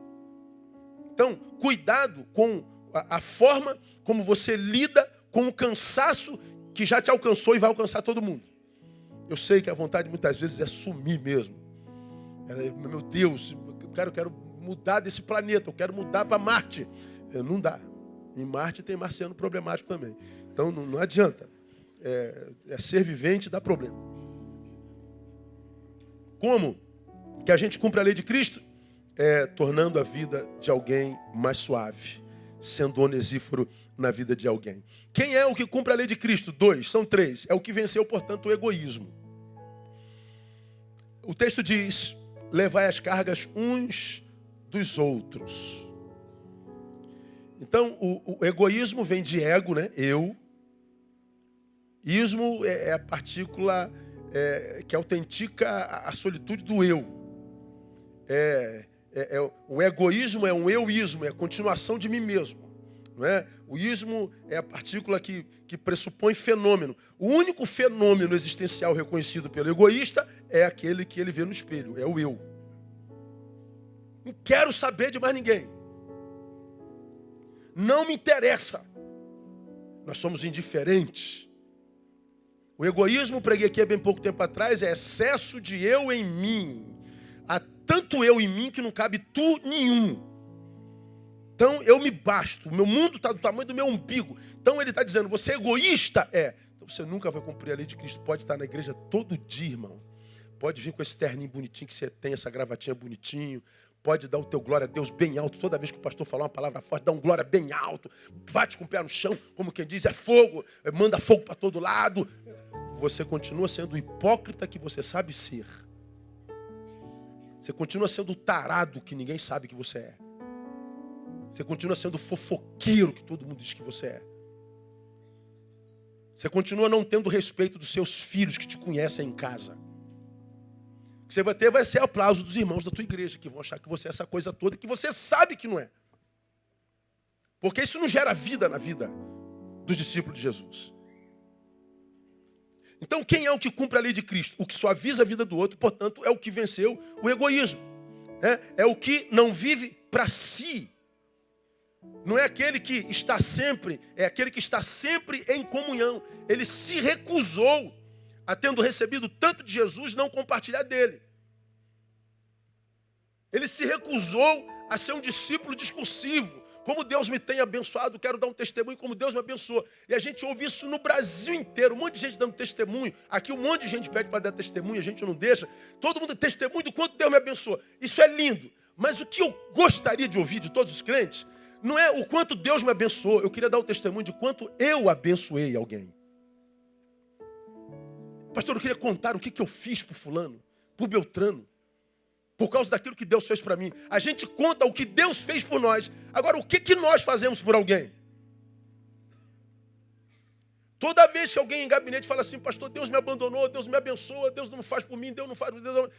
Então, cuidado com a forma como você lida com o cansaço que já te alcançou e vai alcançar todo mundo. Eu sei que a vontade muitas vezes é sumir mesmo. Meu Deus, eu quero mudar desse planeta, eu quero mudar para Marte. Não dá. Em Marte tem marciano problemático também. Então não adianta. Ser vivente dá problema. Como que a gente cumpre a lei de Cristo? Tornando a vida de alguém mais suave. Sendo onesíforo na vida de alguém. Quem é o que cumpre a lei de Cristo? 2, são 3. É o que venceu, portanto, o egoísmo. O texto diz: levai as cargas uns dos outros. Então, o egoísmo vem de ego, né? Eu. Ismo é a partícula que autentica a solitude do eu. O egoísmo é um euísmo, é a continuação de mim mesmo. Não é? O ismo é a partícula que pressupõe fenômeno. O único fenômeno existencial reconhecido pelo egoísta é aquele que ele vê no espelho, é o eu. Não quero saber de mais ninguém. Não me interessa. Nós somos indiferentes. O egoísmo, preguei aqui há bem pouco tempo atrás, é excesso de eu em mim. Há tanto eu em mim que não cabe tu nenhum. Então eu me basto, o meu mundo está do tamanho do meu umbigo. Então ele está dizendo, você é egoísta? Então você nunca vai cumprir a lei de Cristo. Pode estar na igreja todo dia, irmão. Pode vir com esse terninho bonitinho que você tem, essa gravatinha bonitinho. Pode dar o teu glória a Deus bem alto. Toda vez que o pastor falar uma palavra forte, dá um glória bem alto. Bate com o pé no chão, como quem diz, é fogo. Manda fogo para todo lado. Você continua sendo o hipócrita que você sabe ser. Você continua sendo o tarado que ninguém sabe que você é. Você continua sendo o fofoqueiro que todo mundo diz que você é. Você continua não tendo respeito dos seus filhos que te conhecem em casa. O que você vai ser aplauso dos irmãos da tua igreja, que vão achar que você é essa coisa toda, que você sabe que não é. Porque isso não gera vida na vida dos discípulos de Jesus. Então quem é o que cumpre a lei de Cristo? O que suaviza a vida do outro, portanto, é o que venceu o egoísmo. É o que não vive para si. Não é aquele que está sempre, é aquele que está sempre em comunhão. Ele se recusou a, tendo recebido tanto de Jesus, não compartilhar dele. Ele se recusou a ser um discípulo discursivo. Como Deus me tem abençoado, quero dar um testemunho como Deus me abençoou. E a gente ouve isso no Brasil inteiro, um monte de gente dando testemunho. Aqui um monte de gente pede para dar testemunho, a gente não deixa. Todo mundo testemunho do quanto Deus me abençoou. Isso é lindo. Mas o que eu gostaria de ouvir de todos os crentes não é o quanto Deus me abençoou. Eu queria dar o testemunho de quanto eu abençoei alguém. Pastor, eu queria contar o que eu fiz por fulano, por Beltrano, por causa daquilo que Deus fez para mim. A gente conta o que Deus fez por nós. Agora, o que nós fazemos por alguém? Toda vez que alguém em gabinete fala assim, pastor, Deus me abandonou, Deus me abençoa, Deus não faz por mim, Deus não faz por Deus.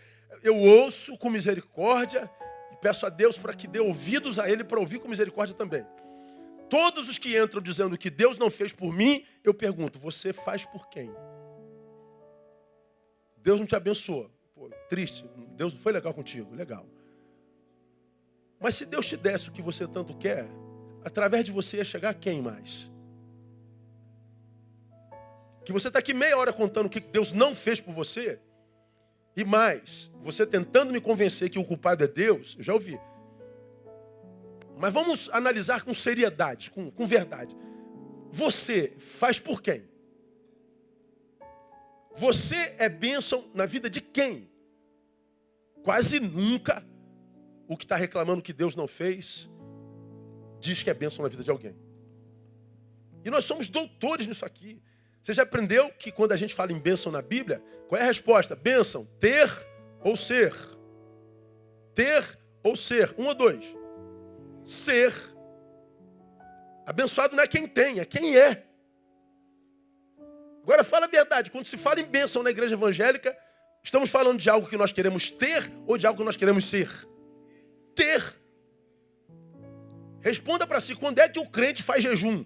Eu ouço com misericórdia e peço a Deus para que dê ouvidos a Ele para ouvir com misericórdia também. Todos os que entram dizendo que Deus não fez por mim, eu pergunto, você faz por quem? Deus não te abençoa. Pô, triste, Deus não foi legal contigo, legal. Mas se Deus te desse o que você tanto quer, através de você ia chegar a quem mais? Que você está aqui meia hora contando o que Deus não fez por você, e mais, você tentando me convencer que o culpado é Deus, eu já ouvi. Mas vamos analisar com seriedade, com verdade. Você faz por quem? Você é bênção na vida de quem? Quase nunca o que está reclamando que Deus não fez diz que é bênção na vida de alguém. E nós somos doutores nisso aqui. Você já aprendeu que quando a gente fala em bênção na Bíblia, qual é a resposta? Bênção, ter ou ser? Ter ou ser? 1 ou 2? Ser. Abençoado não é quem tem, é quem é. Agora fala a verdade, quando se fala em bênção na igreja evangélica, estamos falando de algo que nós queremos ter ou de algo que nós queremos ser? Ter. Responda para si, quando é que o crente faz jejum?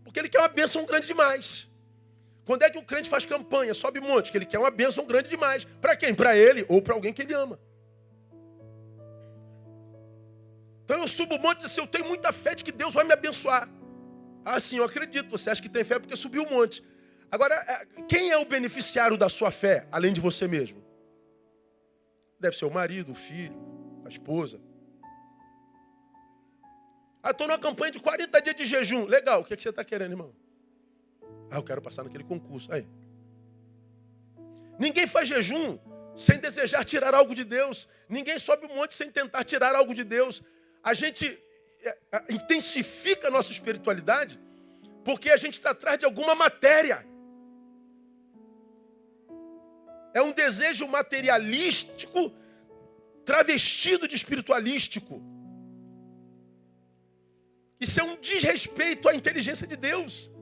Porque ele quer uma bênção grande demais. Quando é que o crente faz campanha, sobe monte? Porque ele quer uma bênção grande demais. Para quem? Para ele ou para alguém que ele ama. Então eu subo o monte e digo assim, eu tenho muita fé de que Deus vai me abençoar. Ah, sim, eu acredito. Você acha que tem fé porque subiu o monte. Agora, quem é o beneficiário da sua fé, além de você mesmo? Deve ser o marido, o filho, a esposa. Ah, estou numa campanha de 40 dias de jejum. Legal, o que você está querendo, irmão? Ah, eu quero passar naquele concurso. Aí. Ninguém faz jejum sem desejar tirar algo de Deus. Ninguém sobe um monte sem tentar tirar algo de Deus. A gente intensifica a nossa espiritualidade porque a gente está atrás de alguma matéria. É um desejo materialístico travestido de espiritualístico. Isso é um desrespeito à inteligência de Deus.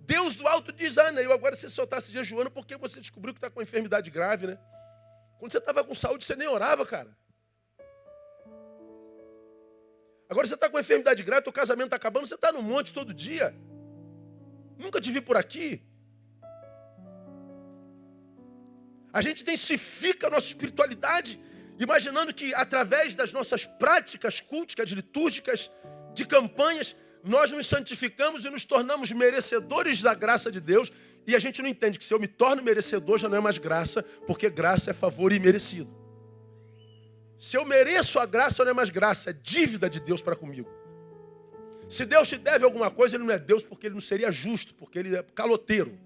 Deus do alto diz, Neil, agora você só está se jejuando porque você descobriu que está com uma enfermidade grave, né? Quando você estava com saúde, você nem orava, cara. Agora você está com uma enfermidade grave, teu casamento está acabando, você está no monte todo dia. Nunca te vi por aqui. A gente intensifica a nossa espiritualidade, imaginando que através das nossas práticas culticas, litúrgicas, de campanhas, nós nos santificamos e nos tornamos merecedores da graça de Deus. E a gente não entende que se eu me torno merecedor já não é mais graça, porque graça é favor imerecido. Se eu mereço a graça, não é mais graça, é dívida de Deus para comigo. Se Deus te deve alguma coisa, Ele não é Deus porque Ele não seria justo, porque Ele é caloteiro.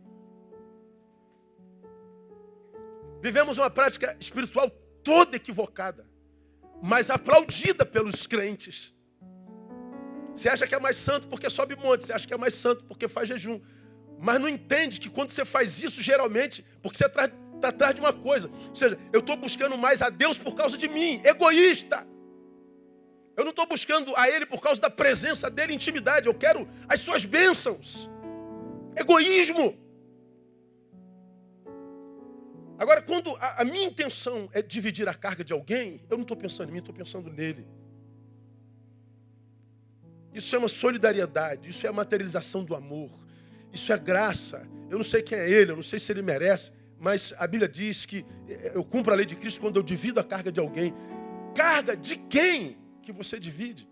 Vivemos uma prática espiritual toda equivocada, mas aplaudida pelos crentes. Você acha que é mais santo porque sobe monte, você acha que é mais santo porque faz jejum. Mas não entende que quando você faz isso, geralmente, porque você está atrás de uma coisa. Ou seja, eu estou buscando mais a Deus por causa de mim, egoísta. Eu não estou buscando a Ele por causa da presença dEle, intimidade. Eu quero as suas bênçãos. Egoísmo. Agora, quando a minha intenção é dividir a carga de alguém, eu não estou pensando em mim, estou pensando nele. Isso é uma solidariedade, isso é a materialização do amor, isso é graça. Eu não sei quem é ele, eu não sei se ele merece, mas a Bíblia diz que eu cumpro a lei de Cristo quando eu divido a carga de alguém. Carga de quem que você divide?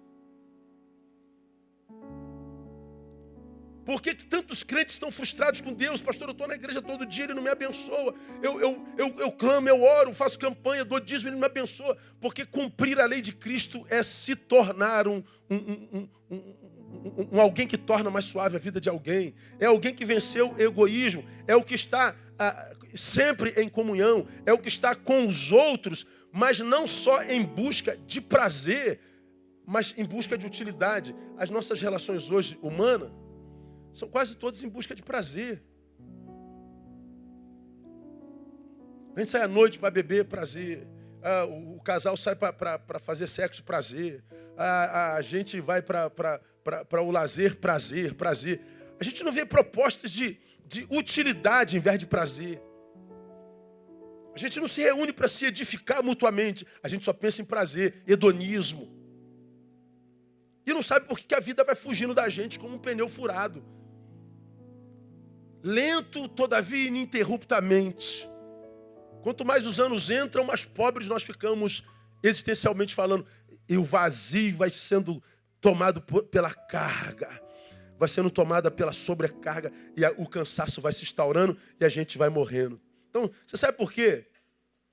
Por que tantos crentes estão frustrados com Deus? Pastor, eu estou na igreja todo dia, Ele não me abençoa. Eu clamo, eu oro, faço campanha, dou dízimo, Ele não me abençoa. Porque cumprir a lei de Cristo é se tornar um alguém que torna mais suave a vida de alguém. É alguém que venceu o egoísmo. É o que está sempre em comunhão. É o que está com os outros, mas não só em busca de prazer, mas em busca de utilidade. As nossas relações hoje humanas são quase todas em busca de prazer. A gente sai à noite para beber, prazer. O casal sai para fazer sexo, prazer. A gente vai para o lazer, prazer. A gente não vê propostas de utilidade em vez de prazer. A gente não se reúne para se edificar mutuamente. A gente só pensa em prazer, hedonismo. E não sabe por que a vida vai fugindo da gente como um pneu furado. Lento, todavia ininterruptamente. Quanto mais os anos entram, mais pobres nós ficamos existencialmente falando. E o vazio vai sendo tomado pela carga. Vai sendo tomada pela sobrecarga. E o cansaço vai se instaurando e a gente vai morrendo. Então, você sabe por quê?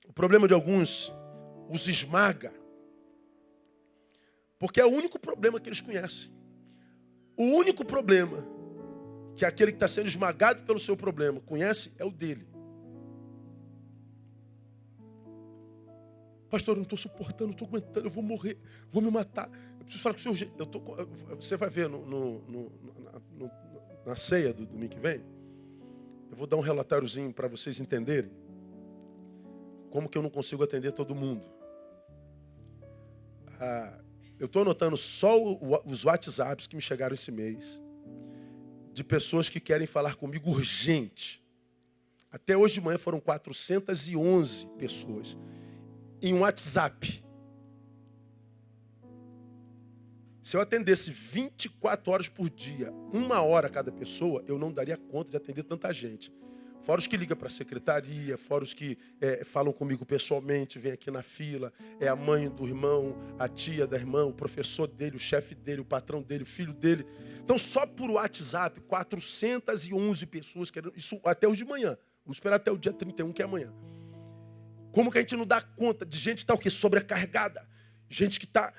O problema de alguns os esmaga. Porque é o único problema que eles conhecem. O único problema que aquele que está sendo esmagado pelo seu problema conhece é o dele. Pastor, eu não estou suportando, não estou aguentando, eu vou morrer, vou me matar. Eu preciso falar com o senhor. Você vai ver na ceia do domingo que vem, eu vou dar um relatóriozinho para vocês entenderem como que eu não consigo atender todo mundo. Eu estou anotando só os WhatsApps que me chegaram esse mês. de pessoas que querem falar comigo urgente. Até hoje de manhã foram 411 pessoas em um WhatsApp. Se eu atendesse 24 horas por dia, 1 hora cada pessoa, eu não daria conta de atender tanta gente. Fora os que ligam para a secretaria, fora os que falam comigo pessoalmente, vêm aqui na fila, é a mãe do irmão, a tia da irmã, o professor dele, o chefe dele, o patrão dele, o filho dele. Então, só por WhatsApp, 411 pessoas querendo, isso até hoje de manhã. Vamos esperar até o dia 31, que é amanhã. Como que a gente não dá conta de gente que está o quê? Sobrecarregada, gente que está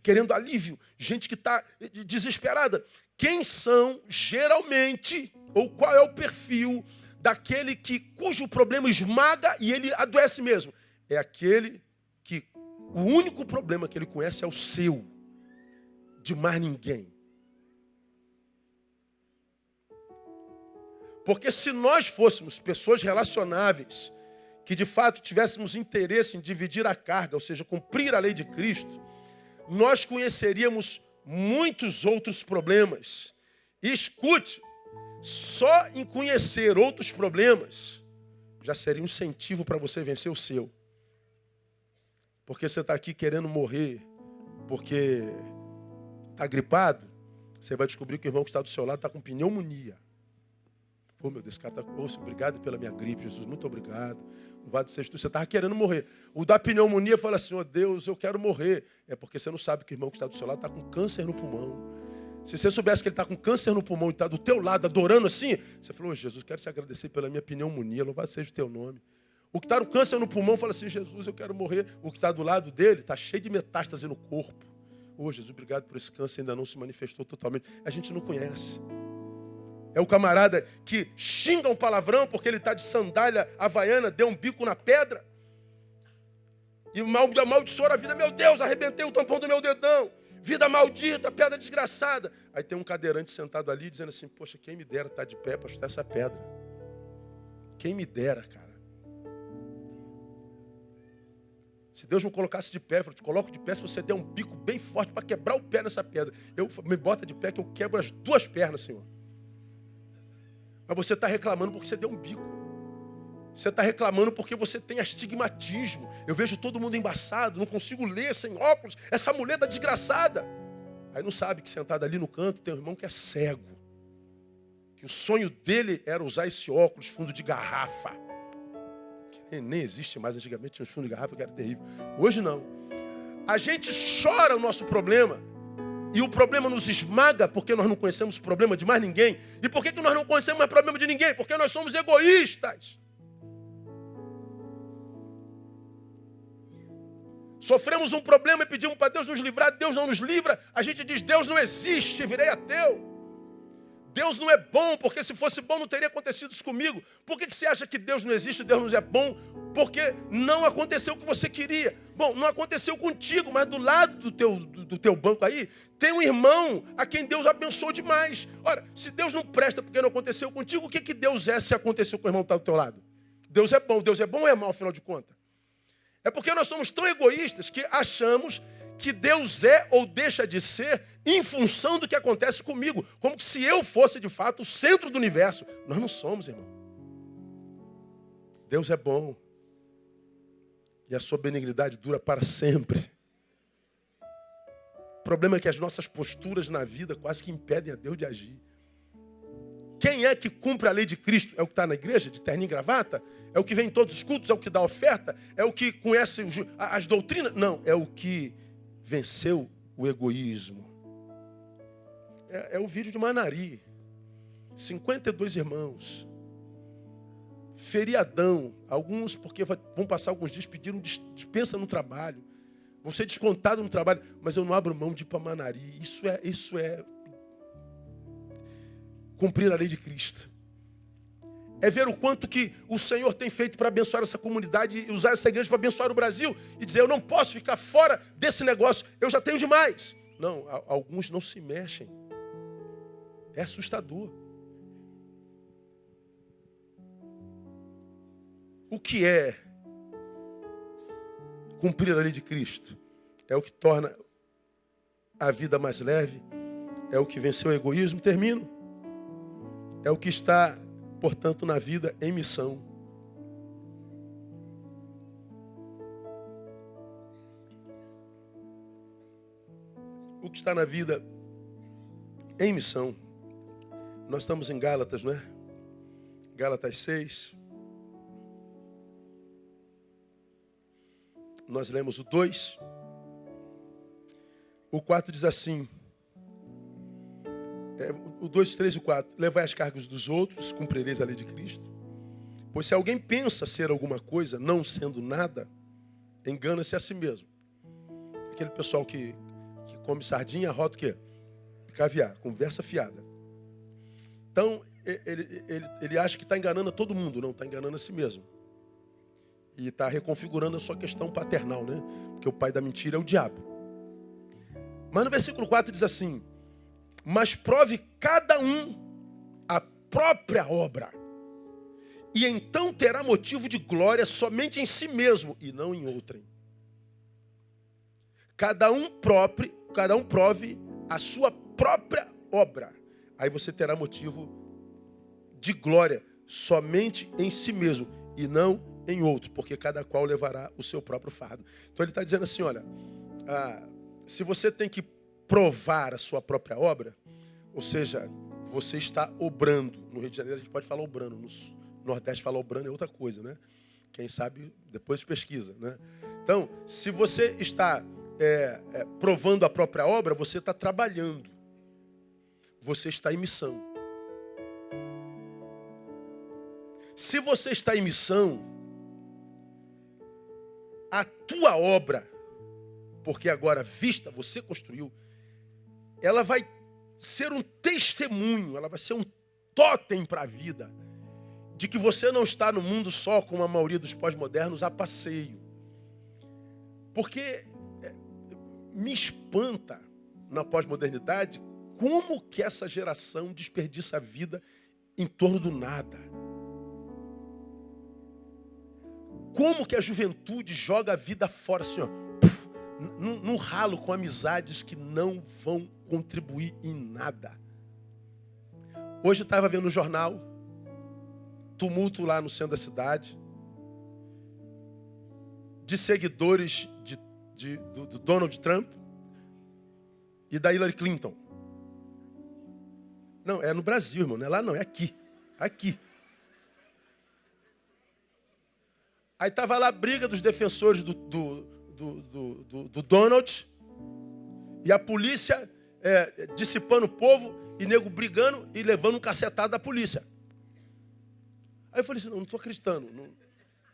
querendo alívio, gente que está desesperada. Quem são, geralmente, ou qual é o perfil daquele cujo problema esmaga e ele adoece mesmo? É aquele que o único problema que ele conhece é o seu, de mais ninguém. Porque se nós fôssemos pessoas relacionáveis, que de fato tivéssemos interesse em dividir a carga, ou seja, cumprir a lei de Cristo, nós conheceríamos muitos outros problemas. E escute, só em conhecer outros problemas já seria um incentivo para você vencer o seu. Porque você está aqui querendo morrer porque está gripado, você vai descobrir que o irmão que está do seu lado está com pneumonia. Pô, meu Deus, esse cara está... Obrigado pela minha gripe, Jesus, muito obrigado. Louvado seja tu. Você estava querendo morrer. O da pneumonia fala assim, Deus, eu quero morrer. É porque você não sabe que o irmão que está do seu lado está com câncer no pulmão. Se você soubesse que ele está com câncer no pulmão e está do teu lado, adorando assim, você falou, Jesus, quero te agradecer pela minha pneumonia, louvado seja o teu nome. O que está com câncer no pulmão fala assim, Jesus, eu quero morrer. O que está do lado dele está cheio de metástase no corpo. Jesus, obrigado por esse câncer, ainda não se manifestou totalmente. A gente não conhece. É o camarada que xinga um palavrão porque ele está de sandália havaiana, deu um bico na pedra. E amaldiçoa a vida. Meu Deus, arrebentei o tampão do meu dedão. Vida maldita, pedra desgraçada. Aí tem um cadeirante sentado ali dizendo assim, poxa, quem me dera estar de pé para chutar essa pedra. Quem me dera, cara. Se Deus me colocasse de pé, eu te coloco de pé se você der um bico bem forte para quebrar o pé nessa pedra. Me bota de pé que eu quebro as duas pernas, Senhor. Mas você está reclamando porque você deu um bico. Você está reclamando porque você tem astigmatismo. Eu vejo todo mundo embaçado, não consigo ler sem óculos. Essa mulher tá desgraçada. Aí não sabe que sentado ali no canto tem um irmão que é cego. Que o sonho dele era usar esse óculos fundo de garrafa. Que nem existe mais, antigamente tinha um fundo de garrafa que era terrível. Hoje não. A gente chora o nosso problema. E o problema nos esmaga porque nós não conhecemos o problema de mais ninguém. E por que nós não conhecemos mais problema de ninguém? Porque nós somos egoístas. Sofremos um problema e pedimos para Deus nos livrar. Deus não nos livra. A gente diz, Deus não existe, virei ateu. Deus não é bom, porque se fosse bom não teria acontecido isso comigo. Por que você acha que Deus não existe, Deus não é bom? Porque não aconteceu o que você queria. Bom, não aconteceu contigo, mas do lado do teu banco aí, tem um irmão a quem Deus abençoou demais. Ora, se Deus não presta porque não aconteceu contigo, o que Deus é se aconteceu com o irmão que está do teu lado? Deus é bom ou é mau, afinal de contas? É porque nós somos tão egoístas que achamos que Deus é ou deixa de ser em função do que acontece comigo. Como se eu fosse, de fato, o centro do universo. Nós não somos, irmão. Deus é bom. E a sua benignidade dura para sempre. O problema é que as nossas posturas na vida quase que impedem a Deus de agir. Quem é que cumpre a lei de Cristo? É o que está na igreja, de terninho e gravata? É o que vem em todos os cultos? É o que dá oferta? É o que conhece as doutrinas? Não, é o que venceu o egoísmo. É o vídeo de Manari. 52 irmãos. Feriadão. Alguns, porque vão passar alguns dias, pediram dispensa no trabalho. Vão ser descontados no trabalho. Mas eu não abro mão de ir para Manari. Isso é cumprir a lei de Cristo. É ver o quanto que o Senhor tem feito para abençoar essa comunidade e usar essa igreja para abençoar o Brasil e dizer, eu não posso ficar fora desse negócio, eu já tenho demais. Não, alguns não se mexem. É assustador. O que é cumprir a lei de Cristo? É o que torna a vida mais leve, é o que venceu o egoísmo. Termino. é o que está, portanto, na vida em missão. O que está na vida em missão. Nós estamos em Gálatas, não é? Gálatas 6. Nós lemos o 2. O 4 diz assim. O 2, 3 e o 4. Levai as cargas dos outros, cumprireis a lei de Cristo. Pois se alguém pensa ser alguma coisa, não sendo nada, engana-se a si mesmo. Aquele pessoal que come sardinha, rota o quê? Caviar, conversa fiada. Então, ele acha que está enganando a todo mundo. Não, está enganando a si mesmo. E está reconfigurando a sua questão paternal, né? Porque o pai da mentira é o diabo. Mas no versículo 4 diz assim: mas prove cada um a própria obra, e então terá motivo de glória somente em si mesmo, e não em outrem. Cada um prove a sua própria obra. Aí você terá motivo de glória somente em si mesmo e não em outro, porque cada qual levará o seu próprio fardo. Então ele está dizendo assim, olha, se você tem que provar a sua própria obra, ou seja, você está obrando. No Rio de Janeiro a gente pode falar obrando, no Nordeste falar obrando é outra coisa, né? Quem sabe depois pesquisa, né? Então, se você está provando a própria obra, você está trabalhando. Você está em missão. Se você está em missão, a tua obra, porque agora vista, você construiu, ela vai ser um testemunho, ela vai ser um tótem para a vida, de que você não está no mundo só como a maioria dos pós-modernos a passeio. Porque me espanta na pós-modernidade como que essa geração desperdiça a vida em torno do nada. Como que a juventude joga a vida fora assim, ó, no ralo com amizades que não vão contribuir em nada. Hoje eu estava vendo no jornal, tumulto lá no centro da cidade, de seguidores do Donald Trump e da Hillary Clinton. Não, é no Brasil, irmão, não é lá não, é aqui. Aqui. Aí estava lá a briga dos defensores do Donald e a polícia dissipando o povo e nego brigando e levando um cacetado da polícia. Aí eu falei assim, não estou acreditando.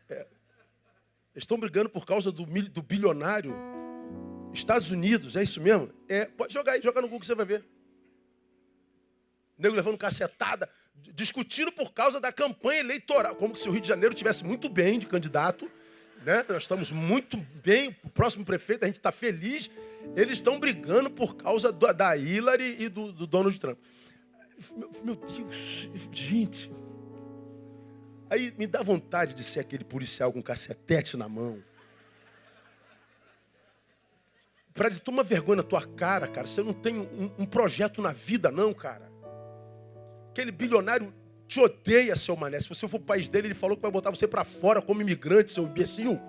Eles estão brigando por causa do bilionário Estados Unidos, é isso mesmo? Pode jogar aí, joga no Google que você vai ver. Nego levando cacetada, discutindo por causa da campanha eleitoral. Como se o Rio de Janeiro tivesse muito bem de candidato, né? Nós estamos muito bem, o próximo prefeito, a gente está feliz. Eles estão brigando por causa da Hillary e do Donald Trump. Meu Deus, gente. Aí me dá vontade de ser aquele policial com cacetete na mão. Para dizer, toma vergonha na tua cara, cara. Você não tem um projeto na vida, não, cara. Aquele bilionário te odeia, seu mané. Se você for para o país dele, ele falou que vai botar você para fora como imigrante, seu imbecil.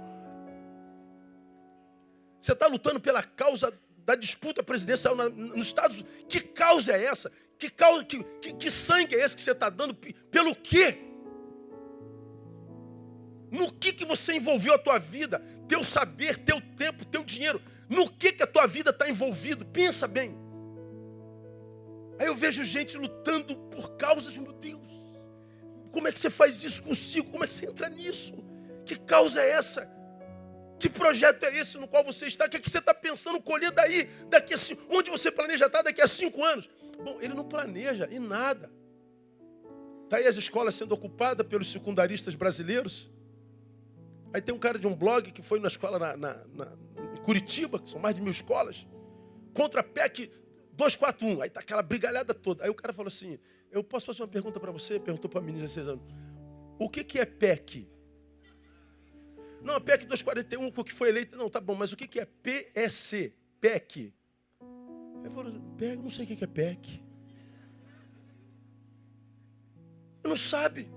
Você está lutando pela causa da disputa presidencial nos Estados Unidos. Que causa é essa? Que sangue é esse que você está dando? Pelo quê? No que você envolveu a tua vida? Teu saber, teu tempo, teu dinheiro. No que a tua vida está envolvido? Pensa bem. Aí eu vejo gente lutando por causas, meu Deus. Como é que você faz isso consigo? Como é que você entra nisso? Que causa é essa? Que projeto é esse no qual você está? O que é que você está pensando colher daí? Onde você planeja estar daqui a 5 anos? Bom, ele não planeja em nada. Está aí as escolas sendo ocupadas pelos secundaristas brasileiros. Aí tem um cara de um blog que foi na escola em Curitiba, que são mais de 1000 escolas, contra a PEC 241. Aí está aquela brigalhada toda. Aí o cara falou assim, eu posso fazer uma pergunta para você? Perguntou para a menina de 6 anos. O que é PEC? Não, a PEC 241, que foi eleita. Não, tá bom, mas o que é PEC? PEC. Aí falou, não sei o que é PEC. Não sabe.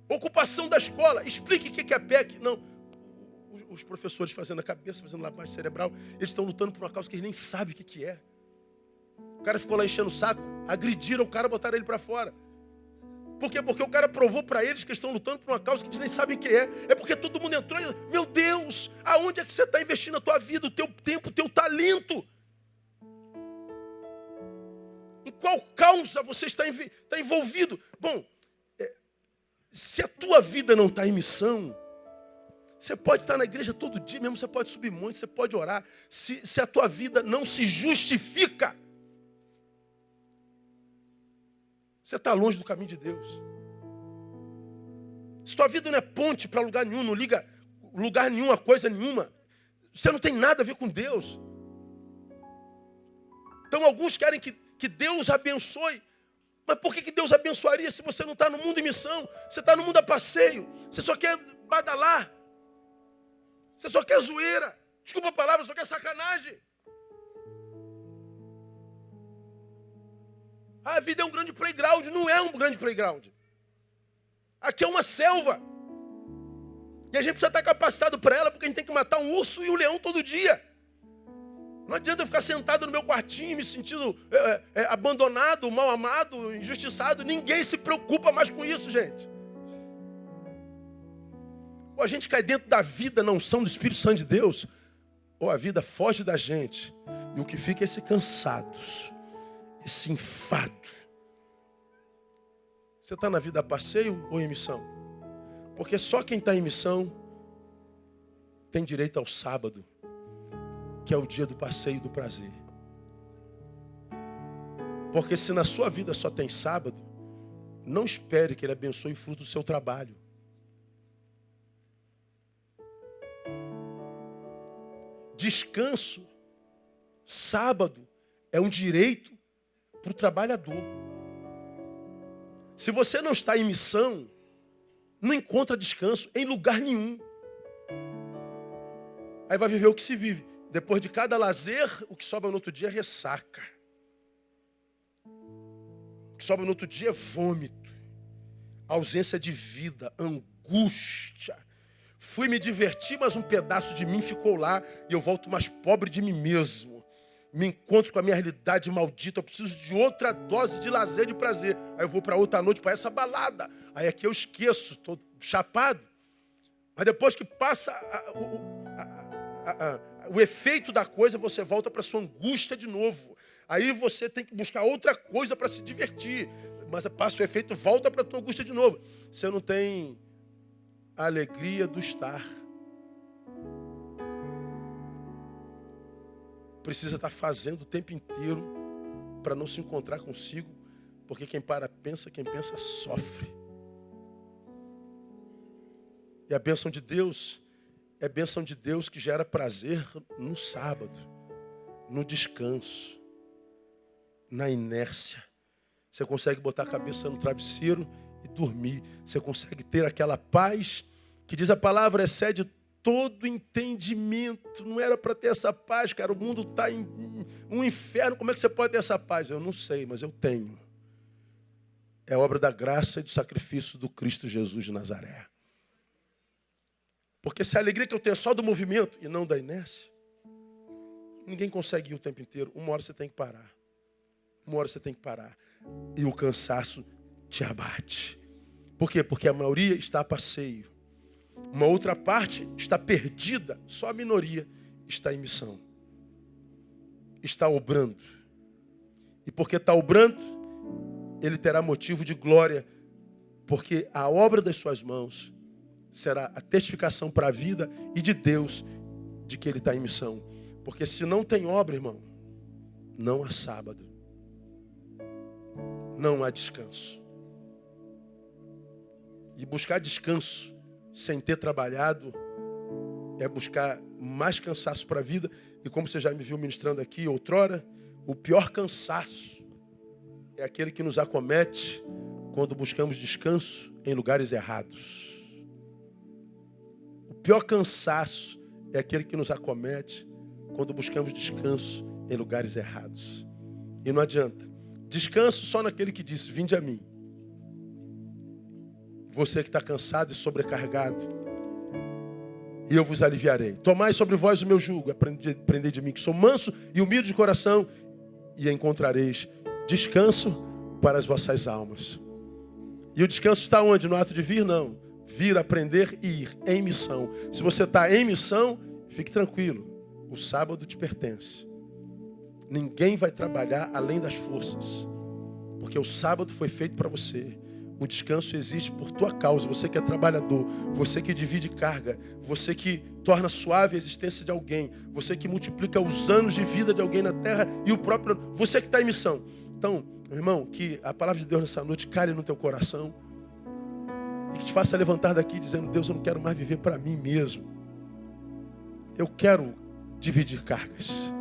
Ocupação da escola. Explique o que é PEC. Não. Os professores fazendo a cabeça, fazendo lavagem cerebral, eles estão lutando por uma causa que eles nem sabem o que é. O cara ficou lá enchendo o saco, agrediram o cara, botaram ele para fora. Por quê? Porque o cara provou para eles que eles estão lutando por uma causa que eles nem sabem o que é. É porque todo mundo entrou e, meu Deus, aonde é que você está investindo a tua vida, o teu tempo, o teu talento? Em qual causa você está envolvido? Bom, se a tua vida não está em missão, você pode estar na igreja todo dia mesmo, você pode subir monte, você pode orar. Se a tua vida não se justifica, você está longe do caminho de Deus. Se tua vida não é ponte para lugar nenhum, não liga lugar nenhum a coisa nenhuma, você não tem nada a ver com Deus. Então alguns querem que Deus abençoe. Mas por que Deus abençoaria se você não está no mundo em missão? Você está no mundo a passeio. Você só quer badalar. Você só quer zoeira. Desculpa a palavra, só quer sacanagem. A vida é um grande playground. Não é um grande playground. Aqui é uma selva. E a gente precisa estar capacitado para ela, porque a gente tem que matar um urso e um leão todo dia. Não adianta eu ficar sentado no meu quartinho, me sentindo abandonado, mal amado, injustiçado. Ninguém se preocupa mais com isso, gente. Ou a gente cai dentro da vida na unção do Espírito Santo de Deus, ou a vida foge da gente. E o que fica é esse cansados, esse enfado. Você está na vida a passeio ou em missão? Porque só quem está em missão tem direito ao sábado, que é o dia do passeio e do prazer. Porque se na sua vida só tem sábado, não espere que Ele abençoe o fruto do seu trabalho. Descanso, sábado, é um direito para o trabalhador. Se você não está em missão, não encontra descanso em lugar nenhum. Aí vai viver o que se vive. Depois de cada lazer, o que sobra no outro dia é ressaca. O que sobra no outro dia é vômito, ausência de vida, angústia. Fui me divertir, mas um pedaço de mim ficou lá e eu volto mais pobre de mim mesmo. Me encontro com a minha realidade maldita, eu preciso de outra dose de lazer, de prazer. Aí eu vou para outra noite, para essa balada. Aí aqui eu esqueço, estou chapado. Mas depois que passa o efeito da coisa, você volta para a sua angústia de novo. Aí você tem que buscar outra coisa para se divertir. Mas passa o efeito, volta para a tua angústia de novo. Você não tem a alegria do estar. Precisa estar fazendo o tempo inteiro para não se encontrar consigo, porque quem para pensa, quem pensa sofre. E a bênção de Deus é bênção de Deus que gera prazer no sábado, no descanso, na inércia. Você consegue botar a cabeça no travesseiro e dormir. Você consegue ter aquela paz que diz a palavra, excede todo entendimento. Não era para ter essa paz, cara. O mundo está em um inferno. Como é que você pode ter essa paz? Eu não sei, mas eu tenho. É obra da graça e do sacrifício do Cristo Jesus de Nazaré. Porque se a alegria que eu tenho é só do movimento e não da inércia, ninguém consegue ir o tempo inteiro. Uma hora você tem que parar. Uma hora você tem que parar. E o cansaço te abate. Por quê? Porque a maioria está a passeio. Uma outra parte está perdida. Só a minoria está em missão. Está obrando. E porque está obrando, ele terá motivo de glória. Porque a obra das suas mãos será a testificação para a vida e de Deus de que ele está em missão. Porque se não tem obra, irmão, não há sábado. Não há descanso. E buscar descanso sem ter trabalhado é buscar mais cansaço para a vida. E como você já me viu ministrando aqui outrora, o pior cansaço é aquele que nos acomete quando buscamos descanso em lugares errados. O pior cansaço é aquele que nos acomete quando buscamos descanso em lugares errados. E não adianta. Descanso só naquele que disse, vinde a mim. Você que está cansado e sobrecarregado, e eu vos aliviarei. Tomai sobre vós o meu jugo, aprendei de mim, que sou manso e humilde de coração, e encontrareis descanso para as vossas almas. E o descanso está onde? No ato de vir? Não. Vir, aprender e ir em missão. Se você está em missão, fique tranquilo. O sábado te pertence. Ninguém vai trabalhar além das forças. Porque o sábado foi feito para você. O descanso existe por tua causa. Você que é trabalhador, você que divide carga, você que torna suave a existência de alguém, você que multiplica os anos de vida de alguém na terra e o próprio... Você que está em missão. Então, meu irmão, que a palavra de Deus nessa noite cale no teu coração e que te faça levantar daqui dizendo, Deus, eu não quero mais viver para mim mesmo. Eu quero dividir cargas.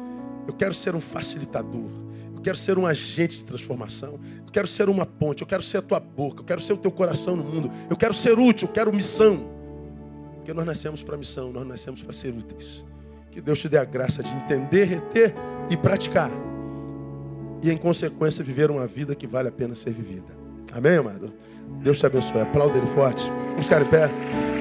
Eu quero ser um facilitador. Eu quero ser um agente de transformação. Eu quero ser uma ponte. Eu quero ser a tua boca. Eu quero ser o teu coração no mundo. Eu quero ser útil. Eu quero missão. Porque nós nascemos para missão. Nós nascemos para ser úteis. Que Deus te dê a graça de entender, reter e praticar. E em consequência viver uma vida que vale a pena ser vivida. Amém, amado? Deus te abençoe. Aplauda ele forte. Vamos ficar em pé.